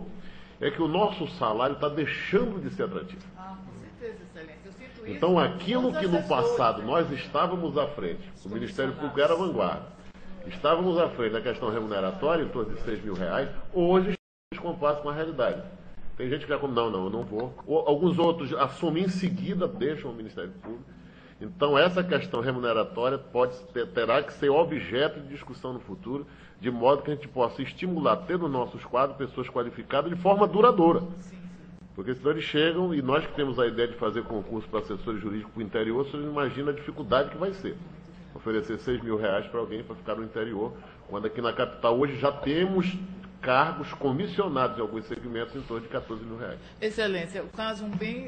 É que o nosso salário está deixando de ser atrativo. Com certeza, Excelência. Eu sinto isso. Então, aquilo que no passado nós estávamos à frente, o Ministério Público era a vanguarda, estávamos à frente da questão remuneratória, em torno de R$6.000, hoje estamos em compasso com a realidade. Tem gente que já como, não, eu não vou. Ou, alguns outros assumem em seguida, deixam o Ministério Público. Então, essa questão remuneratória terá que ser objeto de discussão no futuro, de modo que a gente possa estimular, ter nos nossos quadros, pessoas qualificadas de forma duradoura. Porque senão eles chegam, e nós que temos a ideia de fazer concurso para assessores jurídicos para o interior, você não imagina a dificuldade que vai ser. Oferecer R$6.000 para alguém para ficar no interior, quando aqui na capital hoje já temos cargos comissionados em alguns segmentos em torno de R$14.000. Excelência, o caso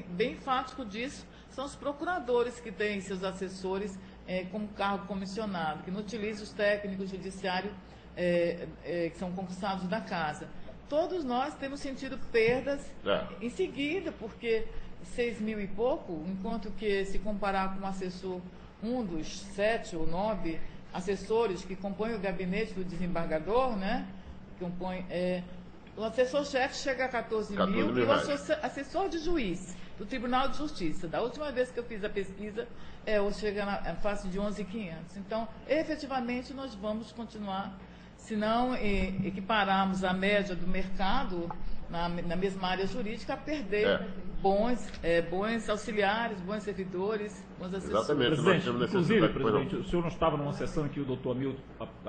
bem fático disso são os procuradores que têm seus assessores como cargo comissionado, que não utilizam os técnicos judiciários que são concursados da casa. Todos nós temos sentido perdas em seguida, porque 6.000 e pouco, enquanto que se comparar com um assessor, um dos 7 ou 9 assessores que compõem o gabinete do desembargador, né? O assessor-chefe chega a 14.000 e o assessor de juiz do Tribunal de Justiça, da última vez que eu fiz a pesquisa, chega na faixa de 11.500. Então, efetivamente, nós vamos continuar, se não equipararmos a média do mercado na mesma área jurídica, a perder bons auxiliares, bons servidores, bons assessores. Exatamente. Presidente, inclusive, presidente, o senhor não estava numa sessão que o doutor Hamilton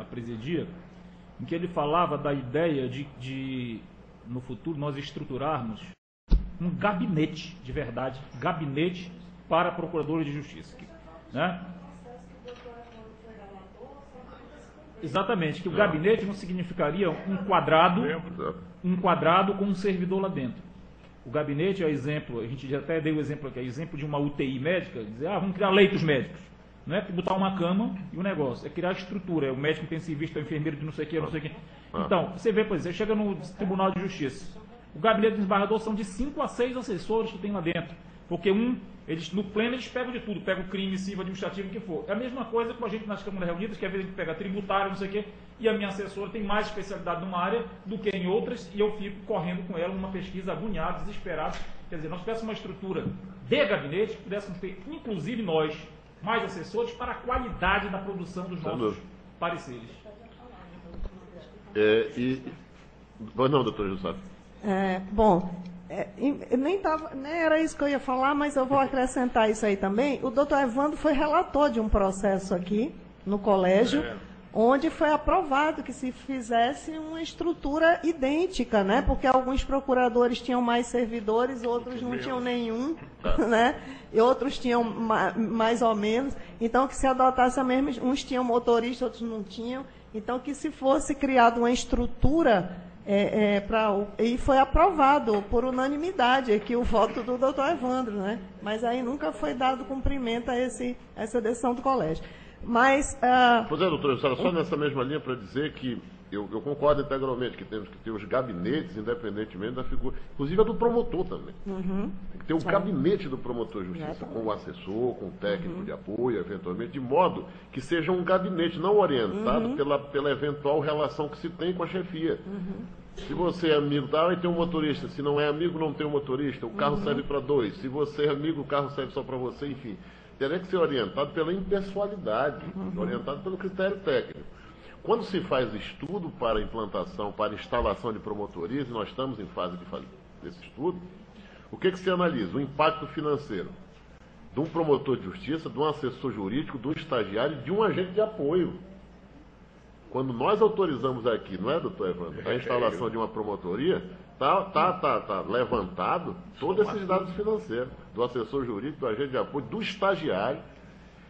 presidia, em que ele falava da ideia de no futuro, nós estruturarmos um gabinete, de verdade, gabinete para procuradores de justiça. Né? Exatamente, que o gabinete não significaria um quadrado com um servidor lá dentro. O gabinete é exemplo, a gente já até deu o exemplo aqui, é exemplo de uma UTI médica, dizer, vamos criar leitos médicos. Não é botar uma cama e o negócio, é criar estrutura, é o médico intensivista, o enfermeiro de não sei o que, não sei o que. Então, você vê, por exemplo, você chega no Tribunal de Justiça, o gabinete do desembargador são de 5 a 6 assessores que tem lá dentro, porque no pleno eles pegam de tudo, pegam crime, civil, administrativo, o que for. É a mesma coisa com a gente nas Câmaras Reunidas, que às vezes a gente pega tributário, não sei o que, e a minha assessora tem mais especialidade numa área do que em outras, e eu fico correndo com ela numa pesquisa agoniado, desesperado. Quer dizer, nós tivéssemos uma estrutura de gabinete, pudéssemos ter, inclusive nós, mais assessores para a qualidade da produção dos nossos pareceres. Não, doutor José. Nem era isso que eu ia falar, mas eu vou acrescentar isso aí também. O doutor Evandro foi relator de um processo aqui no colégio, onde foi aprovado que se fizesse uma estrutura idêntica, né? Porque alguns procuradores tinham mais servidores, outros não tinham nenhum, né? E outros tinham mais ou menos. Então, que se adotasse a mesma... Uns tinham motorista, outros não tinham. Então, que se fosse criada uma estrutura... e foi aprovado por unanimidade aqui o voto do doutor Evandro, né? Mas aí nunca foi dado cumprimento a essa decisão do colégio. Mas... Pois é, doutor, só nessa mesma linha para dizer que eu concordo integralmente que temos que ter os gabinetes, independentemente da figura, inclusive a do promotor também. Tem que ter o gabinete do promotor de justiça, com o assessor, com o técnico de apoio, eventualmente, de modo que seja um gabinete não orientado pela eventual relação que se tem com a chefia. Se você é amigo, vai ter um motorista. Se não é amigo, não tem um motorista. O carro serve para 2. Se você é amigo, o carro serve só para você, enfim. Teria que ser orientado pela impessoalidade, orientado pelo critério técnico. Quando se faz estudo para implantação, para instalação de promotorias, e nós estamos em fase de fazer esse estudo, o que se analisa? O impacto financeiro de um promotor de justiça, de um assessor jurídico, de um estagiário, de um agente de apoio. Quando nós autorizamos aqui, não é, doutor Evandro, a instalação de uma promotoria, tá levantado todos esses dados financeiros, do assessor jurídico, do agente de apoio, do estagiário,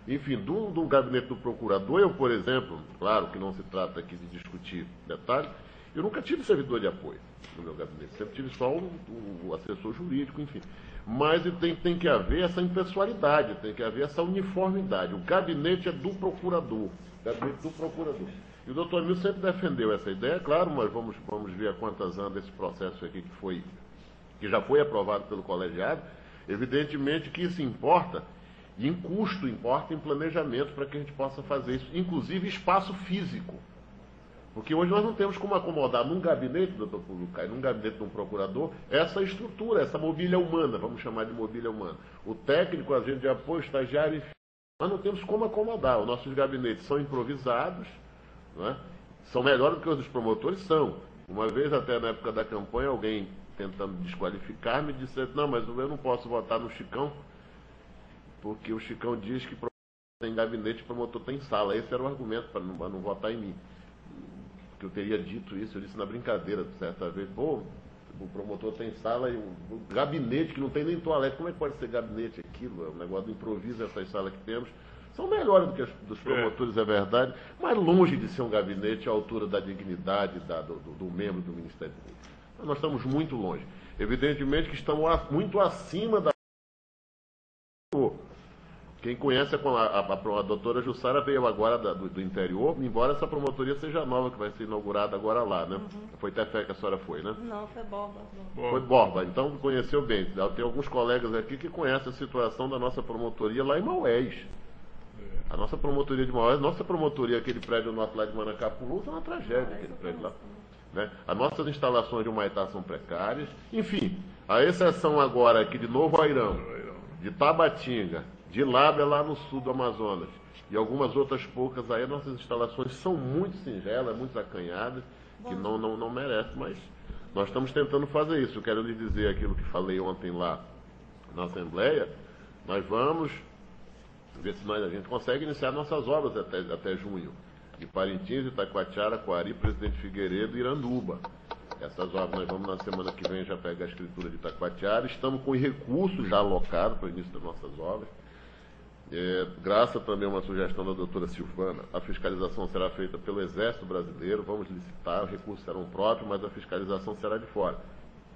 enfim, do gabinete do procurador. Eu, por exemplo, claro que não se trata aqui de discutir detalhes, eu nunca tive servidor de apoio no meu gabinete, sempre tive só o assessor jurídico, enfim. Mas tem que haver essa impessoalidade, tem que haver essa uniformidade. O gabinete é do procurador, gabinete do procurador. E o doutor Emílio sempre defendeu essa ideia, claro, mas vamos ver a quantas anda esse processo aqui que já foi aprovado pelo colegiado. Evidentemente que isso importa, e em custo, importa em planejamento para que a gente possa fazer isso, inclusive espaço físico. Porque hoje nós não temos como acomodar num gabinete, doutor Fulvio Caio, num gabinete de um procurador, essa estrutura, essa mobília humana, vamos chamar de mobília humana. O técnico, a agente de apoio, o estagiário, enfim. Nós não temos como acomodar. Os nossos gabinetes são improvisados, não é? São melhores do que os dos promotores, são. Uma vez, até na época da campanha, alguém tentando desqualificar me disse: não, mas eu não posso votar no Chicão, porque o Chicão diz que promotor tem gabinete e promotor tem sala. Esse era o argumento para não votar em mim. Que eu teria dito isso, eu disse na brincadeira, certa vez: pô, o promotor tem sala e o gabinete que não tem nem toalete, como é que pode ser gabinete aquilo? É um negócio de improviso. Essas salas que temos são melhores do que as dos promotores, é verdade, mas longe de ser um gabinete à altura da dignidade do membro do Ministério Público. Então, nós estamos muito longe. Evidentemente que estamos muito acima da... Quem conhece a doutora Jussara veio agora do interior, embora essa promotoria seja nova, que vai ser inaugurada agora lá, né? Foi Tefé que a senhora foi, né? Não, foi Borba. Foi Borba, então conheceu bem. Tem alguns colegas aqui que conhecem a situação da nossa promotoria lá em Maués. A nossa promotoria de Maués, nossa promotoria, aquele prédio nosso lá de Manacapuru, é uma tragédia, aquele prédio lá. Né? As nossas instalações de Humaitá são precárias. Enfim, a exceção agora aqui de Novo Airão, de Tabatinga, de Lábrea lá no sul do Amazonas e algumas outras poucas aí, nossas instalações são muito singelas, muito acanhadas, que não merecem, mas nós estamos tentando fazer isso. Eu quero lhe dizer aquilo que falei ontem lá na Assembleia, nós vamos ver se a gente consegue iniciar nossas obras até junho, de Parintins, Itacoatiara, Coari, Presidente Figueiredo e Iranduba. Essas obras nós vamos na semana que vem já pegar a escritura de Itacoatiara, estamos com recursos já alocados para o início das nossas obras. Graças também a uma sugestão da doutora Silvana, a fiscalização será feita pelo Exército Brasileiro, vamos licitar, os recursos serão próprios, mas a fiscalização será de fora.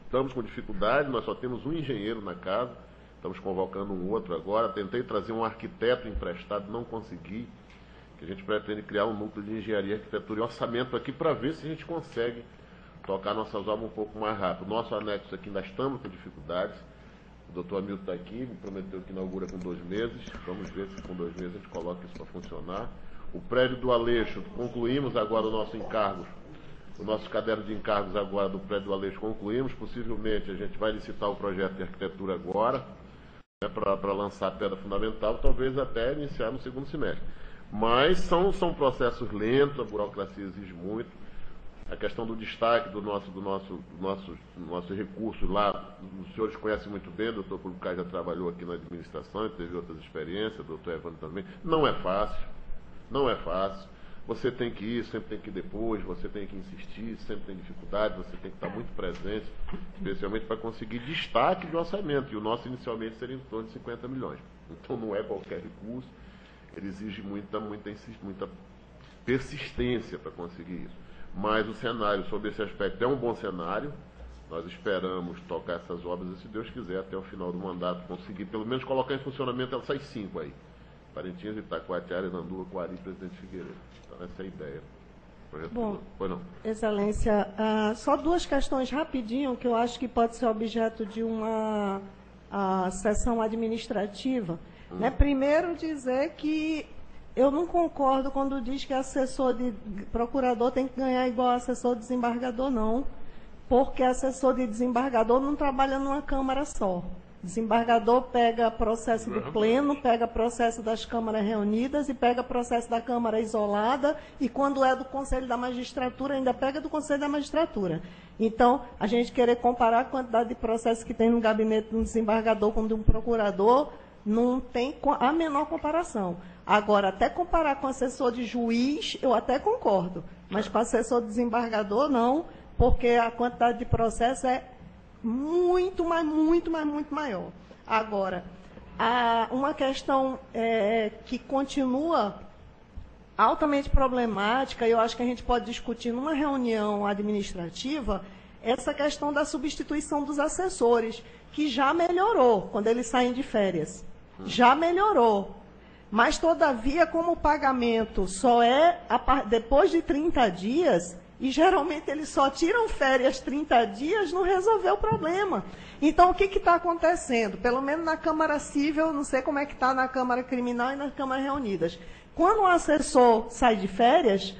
Estamos com dificuldade, nós só temos um engenheiro na casa, estamos convocando um outro agora, tentei trazer um arquiteto emprestado, não consegui, que a gente pretende criar um núcleo de engenharia, arquitetura e orçamento aqui para ver se a gente consegue tocar nossas obras um pouco mais rápido. Nosso anexo aqui ainda estamos com dificuldades. O doutor Hamilton está aqui, me prometeu que inaugura com 2 meses. Vamos ver se com 2 meses a gente coloca isso para funcionar. O prédio do Aleixo, concluímos agora o nosso encargo, o nosso caderno de encargos agora do prédio do Aleixo concluímos. Possivelmente a gente vai licitar o projeto de arquitetura agora, né, para lançar a pedra fundamental, talvez até iniciar no segundo semestre. Mas são processos lentos, a burocracia exige muito. A questão do destaque do nosso recurso lá, os senhores conhecem muito bem, o doutor Fulvio Caio já trabalhou aqui na administração, teve outras experiências, o doutor Evandro também. Não é fácil, não é fácil. Você tem que ir, sempre tem que ir depois, você tem que insistir, sempre tem dificuldade, você tem que estar muito presente, especialmente para conseguir destaque de orçamento. E o nosso inicialmente seria em torno de 50 milhões. Então não é qualquer recurso, ele exige muita persistência para conseguir isso. Mas o cenário, sobre esse aspecto, é um bom cenário. Nós esperamos tocar essas obras e, se Deus quiser, até o final do mandato, conseguir pelo menos colocar em funcionamento essas 5 aí. Parintins, Itacoatiara, Iranduba, Coari e Presidente Figueiredo. Então, essa é a ideia. Bom, não. Excelência, só 2 questões rapidinho que eu acho que pode ser objeto de uma sessão administrativa. Né? Primeiro, dizer que eu não concordo quando diz que assessor de procurador tem que ganhar igual assessor de desembargador, não. Porque assessor de desembargador não trabalha numa Câmara só. Desembargador pega processo do pleno, pega processo das câmaras reunidas e pega processo da Câmara isolada, e quando é do Conselho da Magistratura, ainda pega do Conselho da Magistratura. Então, a gente querer comparar a quantidade de processos que tem no gabinete de um desembargador com de um procurador, Não tem a menor comparação. Agora, até comparar com assessor de juiz, eu até concordo. Mas com assessor de desembargador, não, porque a quantidade de processo é muito maior. Agora, uma questão que continua altamente problemática, e eu acho que a gente pode discutir numa reunião administrativa, essa questão da substituição dos assessores, que já melhorou quando eles saem de férias. Já melhorou. Mas, todavia, como o pagamento só é depois de 30 dias, e geralmente eles só tiram férias 30 dias, não resolveu o problema. Então, o que está acontecendo? Pelo menos na Câmara Civil, não sei como é que está na Câmara Criminal e nas Câmaras Reunidas. Quando o assessor sai de férias,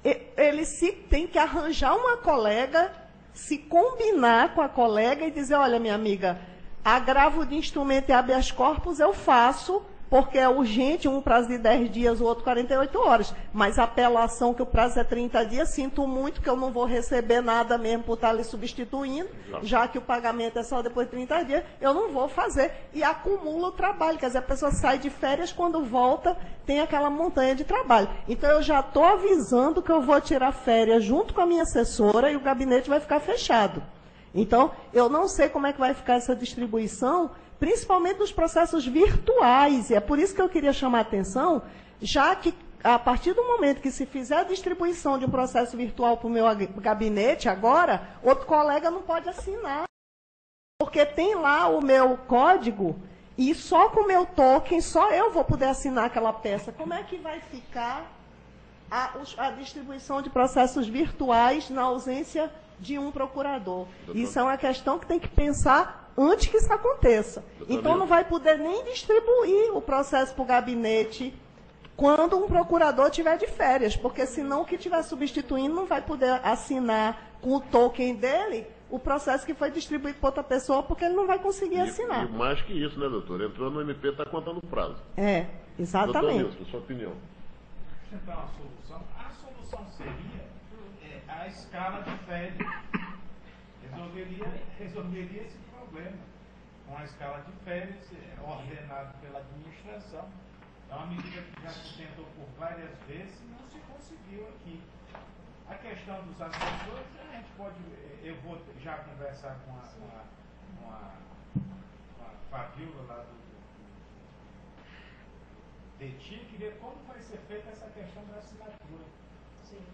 ele tem que arranjar uma colega, se combinar com a colega e dizer, olha, minha amiga, agravo de instrumento e habeas corpus eu faço, porque é urgente, um prazo de 10 dias, o outro 48 horas. Mas a apelação, que o prazo é 30 dias, sinto muito que eu não vou receber nada mesmo por estar lhe substituindo, já que o pagamento é só depois de 30 dias, eu não vou fazer. E acumula o trabalho, quer dizer, a pessoa sai de férias, quando volta, tem aquela montanha de trabalho. Então, eu já estou avisando que eu vou tirar férias junto com a minha assessora e o gabinete vai ficar fechado. Então, eu não sei como é que vai ficar essa distribuição, principalmente nos processos virtuais, e é por isso que eu queria chamar a atenção, já que a partir do momento que se fizer a distribuição de um processo virtual para o meu gabinete agora, outro colega não pode assinar, porque tem lá o meu código, e só com o meu token, só eu vou poder assinar aquela peça. Como é que vai ficar a distribuição de processos virtuais na ausência de um procurador? Isso é uma questão que tem que pensar antes que isso aconteça. Então, não vai poder nem distribuir o processo para o gabinete quando um procurador estiver de férias, porque senão o que estiver substituindo não vai poder assinar com o token dele o processo que foi distribuído para outra pessoa, porque ele não vai conseguir assinar. E mais que isso, né, doutor? Entrou no MP, está contando o prazo. Exatamente. Doutor Nilson, sua opinião. Então, a solução seria a escala de férias. Resolveria esse problema. Com a escala de férias ordenada pela administração. É uma medida que já se tentou por várias vezes e não se conseguiu aqui. A questão dos assessores, a gente pode. Eu vou já conversar com a Fabiola lá do DETIC, ver como vai ser feita essa questão da assinatura.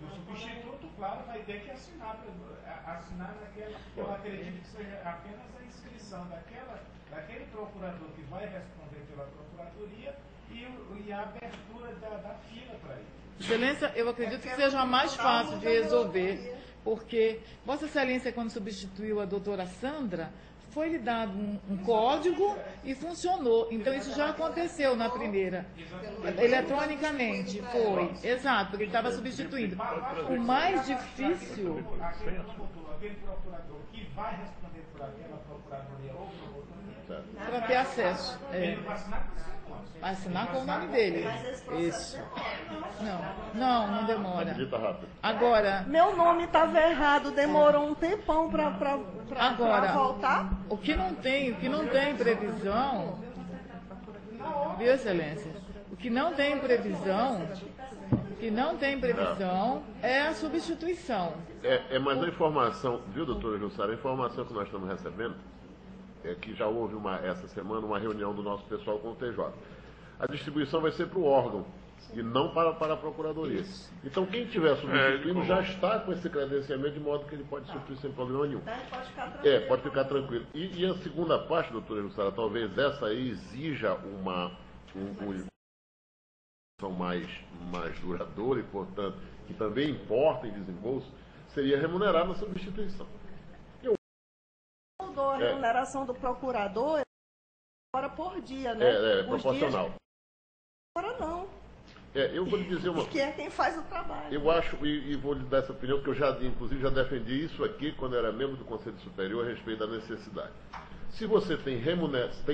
O substituto, claro, vai ter que assinar naquela. Eu acredito que seja apenas a inscrição daquele procurador que vai responder pela procuradoria e a abertura da fila para ele. Excelência, eu acredito que seja a mais fácil de resolver, porque Vossa Excelência, quando substituiu a doutora Sandra, foi-lhe dado um código e funcionou. Então, isso já aconteceu na primeira. Eletronicamente, foi. Exato, porque ele estava substituindo. O mais difícil... Aquele procurador que vai responder por aquela procuradoria ou promotoria... Para ter acesso. Ele vai assinar com o seu nome. Vai assinar com o nome dele. Isso. Não demora. Agora... Meu nome estava errado, demorou um tempão para voltar. O que não tem previsão, viu, Excelência? O que não tem previsão é a substituição. Mas a informação, viu, doutora Jussara, a informação que nós estamos recebendo é que já houve essa semana uma reunião do nosso pessoal com o TJ. A distribuição vai ser para o órgão e não para a Procuradoria. Então, quem estiver substituindo já está com esse credenciamento, de modo que ele pode substituir sem problema nenhum. Pode ficar tranquilo. E a segunda parte, doutora Jussara, talvez essa aí exija uma mais duradoura e, portanto, que também importa em desembolso, seria remunerar na substituição. A remuneração do procurador é hora por dia, né? Proporcional. Agora não. Eu vou lhe dizer uma... Que é quem faz o trabalho. Eu acho, e vou lhe dar essa opinião, porque eu inclusive já defendi isso aqui quando era membro do Conselho Superior a respeito da necessidade. Se você tem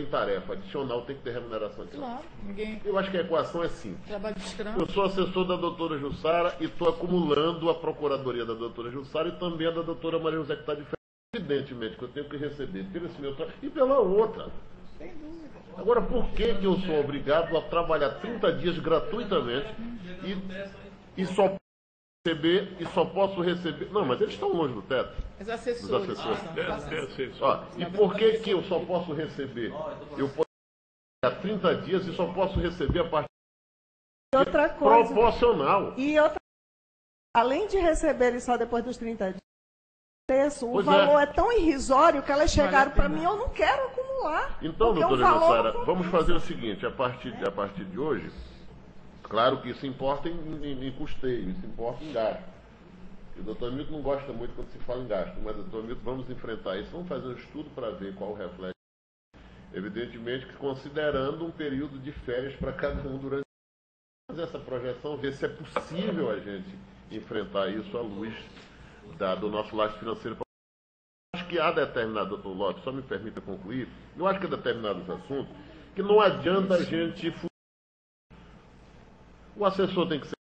tarefa adicional, tem que ter remuneração adicional. Claro, eu acho que a equação é simples. Trabalho de escravo. Eu sou assessor da doutora Jussara e estou acumulando a procuradoria da doutora Jussara e também a da doutora Maria José, que está de férias. Evidentemente que eu tenho que receber pelo esse meu trabalho e pela outra. Sem dúvida. Agora, por que eu sou obrigado a trabalhar 30 dias gratuitamente e só posso receber... Não, mas eles estão longe do teto. Os assessores. Os assessores. Ó, e por que eu só posso receber? Eu posso trabalhar 30 dias e só posso receber a partir de outra coisa, proporcional. E outra, além de receberem só depois dos 30 dias, o Pois valor é tão irrisório que elas chegaram para mim, eu não quero acumular. Então, porque doutora o valor Jussara, não vamos fazer o seguinte, a partir de hoje, claro que isso importa em custeio, isso importa em gasto. E o doutor Milton não gosta muito quando se fala em gasto, mas, doutor Milton, vamos enfrentar isso, vamos fazer um estudo para ver qual o reflexo. Evidentemente que considerando um período de férias para cada um durante fazer essa projeção, ver se é possível a gente enfrentar isso à luz do nosso lastro financeiro. Acho que há determinados, doutor Lopes, só me permita concluir, eu acho que há determinados assuntos que não adianta a gente... O assessor tem que ser...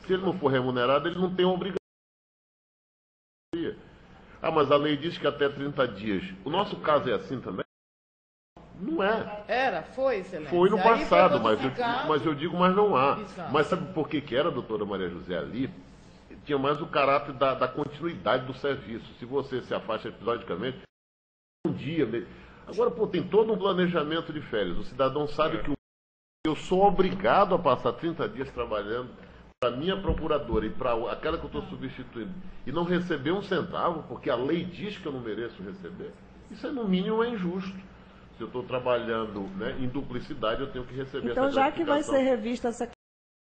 Se ele não for remunerado, ele não tem obrigação. Ah, mas a lei diz que até 30 dias. O nosso caso é assim também? Não é. Foi, excelência. Foi no passado, foi mas eu digo, mas não há. Exato. Mas sabe por que era, doutora Maria José, ali? Tinha mais o caráter da continuidade do serviço. Se você se afasta episodicamente, um dia... Agora, tem todo um planejamento de férias. O cidadão sabe que eu sou obrigado a passar 30 dias trabalhando para a minha procuradora e para aquela que eu estou substituindo e não receber um centavo, porque a lei diz que eu não mereço receber. Isso, no mínimo, é injusto. Se eu estou trabalhando, né, em duplicidade, eu tenho que receber então, essa já que vai ser revista essa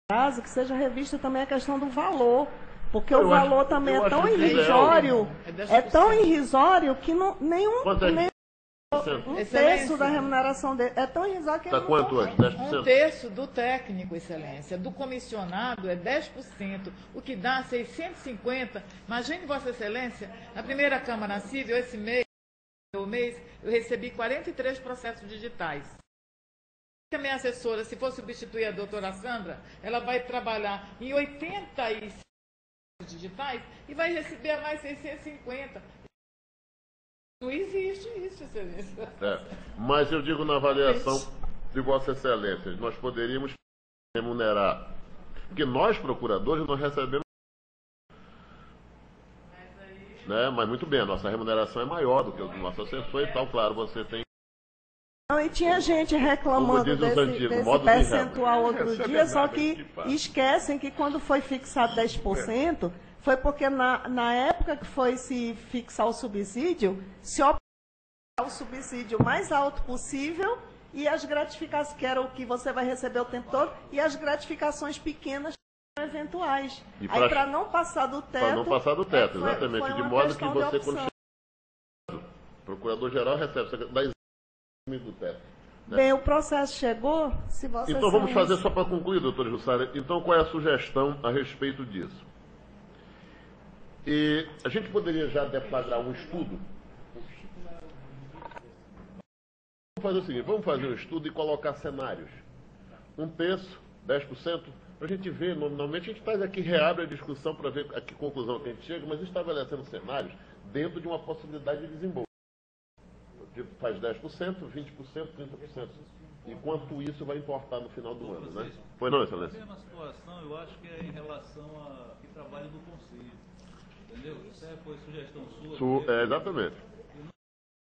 caso, que seja revista também a questão do valor. Porque o valor também é tão irrisório, tão irrisório que nenhum um terço da remuneração dele é tão irrisório que ele não quanto hoje? 10%? Um terço do técnico, excelência, do comissionado é 10%, o que dá 650. Imagine, Vossa Excelência, na primeira Câmara Civil, esse mês, eu recebi 43 processos digitais. A minha assessora, se for substituir a doutora Sandra, ela vai trabalhar em 86 digitais e vai receber mais 650. Não existe isso, excelência. Mas eu digo na avaliação de Vossa Excelência, nós poderíamos remunerar, porque nós, procuradores, nós recebemos, né? Mas muito bem, a nossa remuneração é maior do que o do nosso assessor e tal, claro, você tem... Não, e tinha gente reclamando desse percentual outro dia, só que esquecem que quando foi fixado 10%, foi porque na época que foi se fixar o subsídio, se optou o subsídio mais alto possível e as gratificações, que era o que você vai receber o tempo todo, e as gratificações pequenas eventuais. Aí para não passar do teto... Para não passar do teto, exatamente. De modo que você, quando chega, o procurador-geral recebe do teto. Né? Bem, o processo chegou, se você... Então vamos fazer, só para concluir, doutora Jussara, então qual é a sugestão a respeito disso? E a gente poderia já deflagrar um estudo? Vamos fazer o seguinte, vamos fazer um estudo e colocar cenários. 1/3, 10%, para a gente ver, normalmente a gente faz aqui, reabre a discussão para ver a que conclusão que a gente chega, mas estabelecendo cenários dentro de uma possibilidade de desenvolvimento. Faz 10%, 20%, 30%. E quanto isso vai importar no final do ano, né? Pois não, Excelência? A mesma situação, eu acho que é em relação a que trabalho do Conselho. Entendeu? Isso foi sugestão sua. Exatamente. E não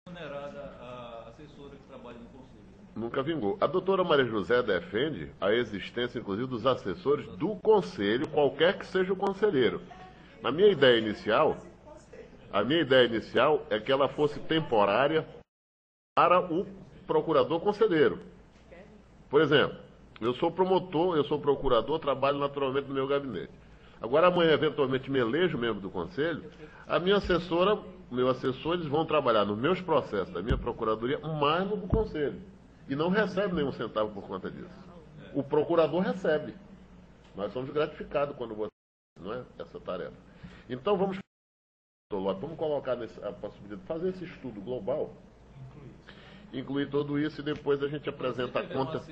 remunerada a assessora que trabalha no Conselho. Nunca vingou. A doutora Maria José defende a existência, inclusive, dos assessores do Conselho, qualquer que seja o conselheiro. A minha ideia inicial é que ela fosse temporária para o procurador conselheiro. Por exemplo, eu sou promotor, eu sou procurador, trabalho naturalmente no meu gabinete. Agora amanhã, eventualmente, me elejo membro do conselho, a minha assessora, meu assessor, eles vão trabalhar nos meus processos da minha procuradoria, mais no do conselho. E não recebe nenhum centavo por conta disso. O procurador recebe. Nós somos gratificados quando você... Não é essa tarefa. Então vamos colocar a possibilidade de fazer esse estudo global, incluir tudo isso e depois a gente apresenta a conta.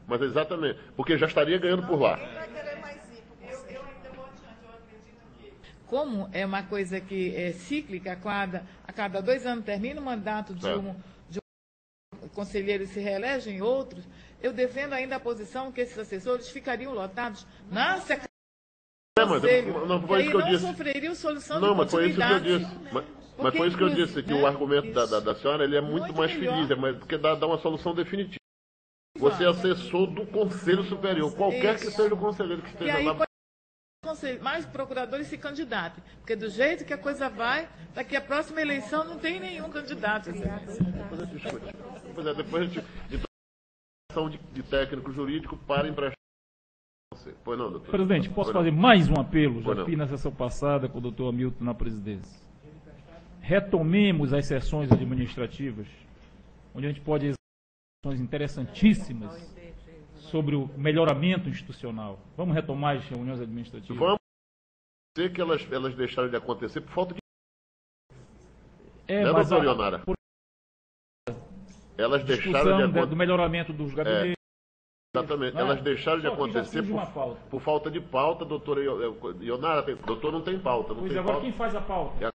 Mas exatamente, porque já estaria ganhando por lá. Como é uma coisa que é cíclica, a cada 2 anos termina o mandato de um conselheiro e se reelegem outros, eu defendo ainda a posição que esses assessores ficariam lotados na Secretaria do Conselho, não foi isso que eu disse. sofreriam solução Não, de mas foi isso que eu continuidade. disse. Mas foi isso que eu disse, que o argumento da senhora ele é muito mais feliz, porque dá uma solução definitiva. Você é assessor do Conselho Superior, qualquer que seja o conselheiro que E esteja aí, lá. mais procuradores se candidatem. Porque do jeito que a coisa vai, daqui a próxima eleição não tem nenhum candidato. Pois é, depois a gente de técnico jurídico para emprestar. Pois não, doutor. Presidente, posso fazer mais um apelo? Já fiz na sessão passada com o doutor Hamilton na presidência. Retomemos as sessões administrativas, onde a gente pode examinar sessões interessantíssimas sobre o melhoramento institucional. Vamos retomar as reuniões administrativas? Vamos dizer que elas deixaram de acontecer por falta de... mas doutor Ionara? Elas deixaram de acontecer... do melhoramento dos gabinetes. Exatamente. Elas deixaram de acontecer por falta de pauta, doutora Ionara. Doutor não tem pauta. Não pois tem agora pauta. Quem faz a pauta?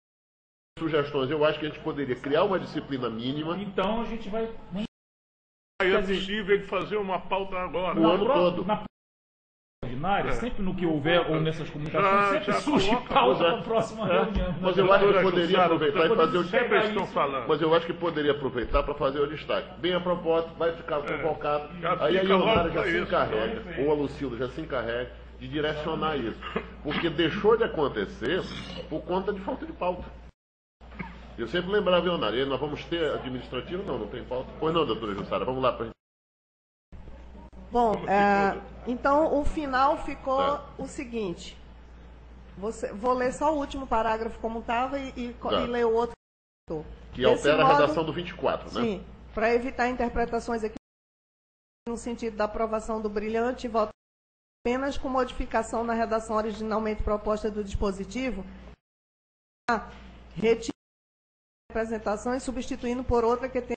Sugestões. Eu acho que a gente poderia criar uma disciplina mínima. Então a gente vai... É possível de fazer uma pauta agora. O ano todo. Na ordinária, sempre no que houver, ou nessas comunicações, sempre surge pauta para a próxima reunião. Mas eu acho que poderia aproveitar e fazer o destaque. Mas eu acho que poderia aproveitar para fazer o destaque. Bem a propósito, vai ficar convocado. Aí a Ionara já se encarrega, ou a Lucilda já se encarrega de direcionar isso. Porque deixou de acontecer por conta de falta de pauta. Eu sempre lembrava, Ionara, e aí nós vamos ter administrativo? Não tem pauta. Pois não, doutora Jussara, vamos lá para a gente. Bom, então o final ficou o seguinte. Vou ler só o último parágrafo como estava e ler o outro. Que altera a redação do 24, né? Sim, para evitar interpretações aqui no sentido da aprovação do brilhante, voto apenas com modificação na redação originalmente proposta do dispositivo, retira a representação e substituindo por outra que tenha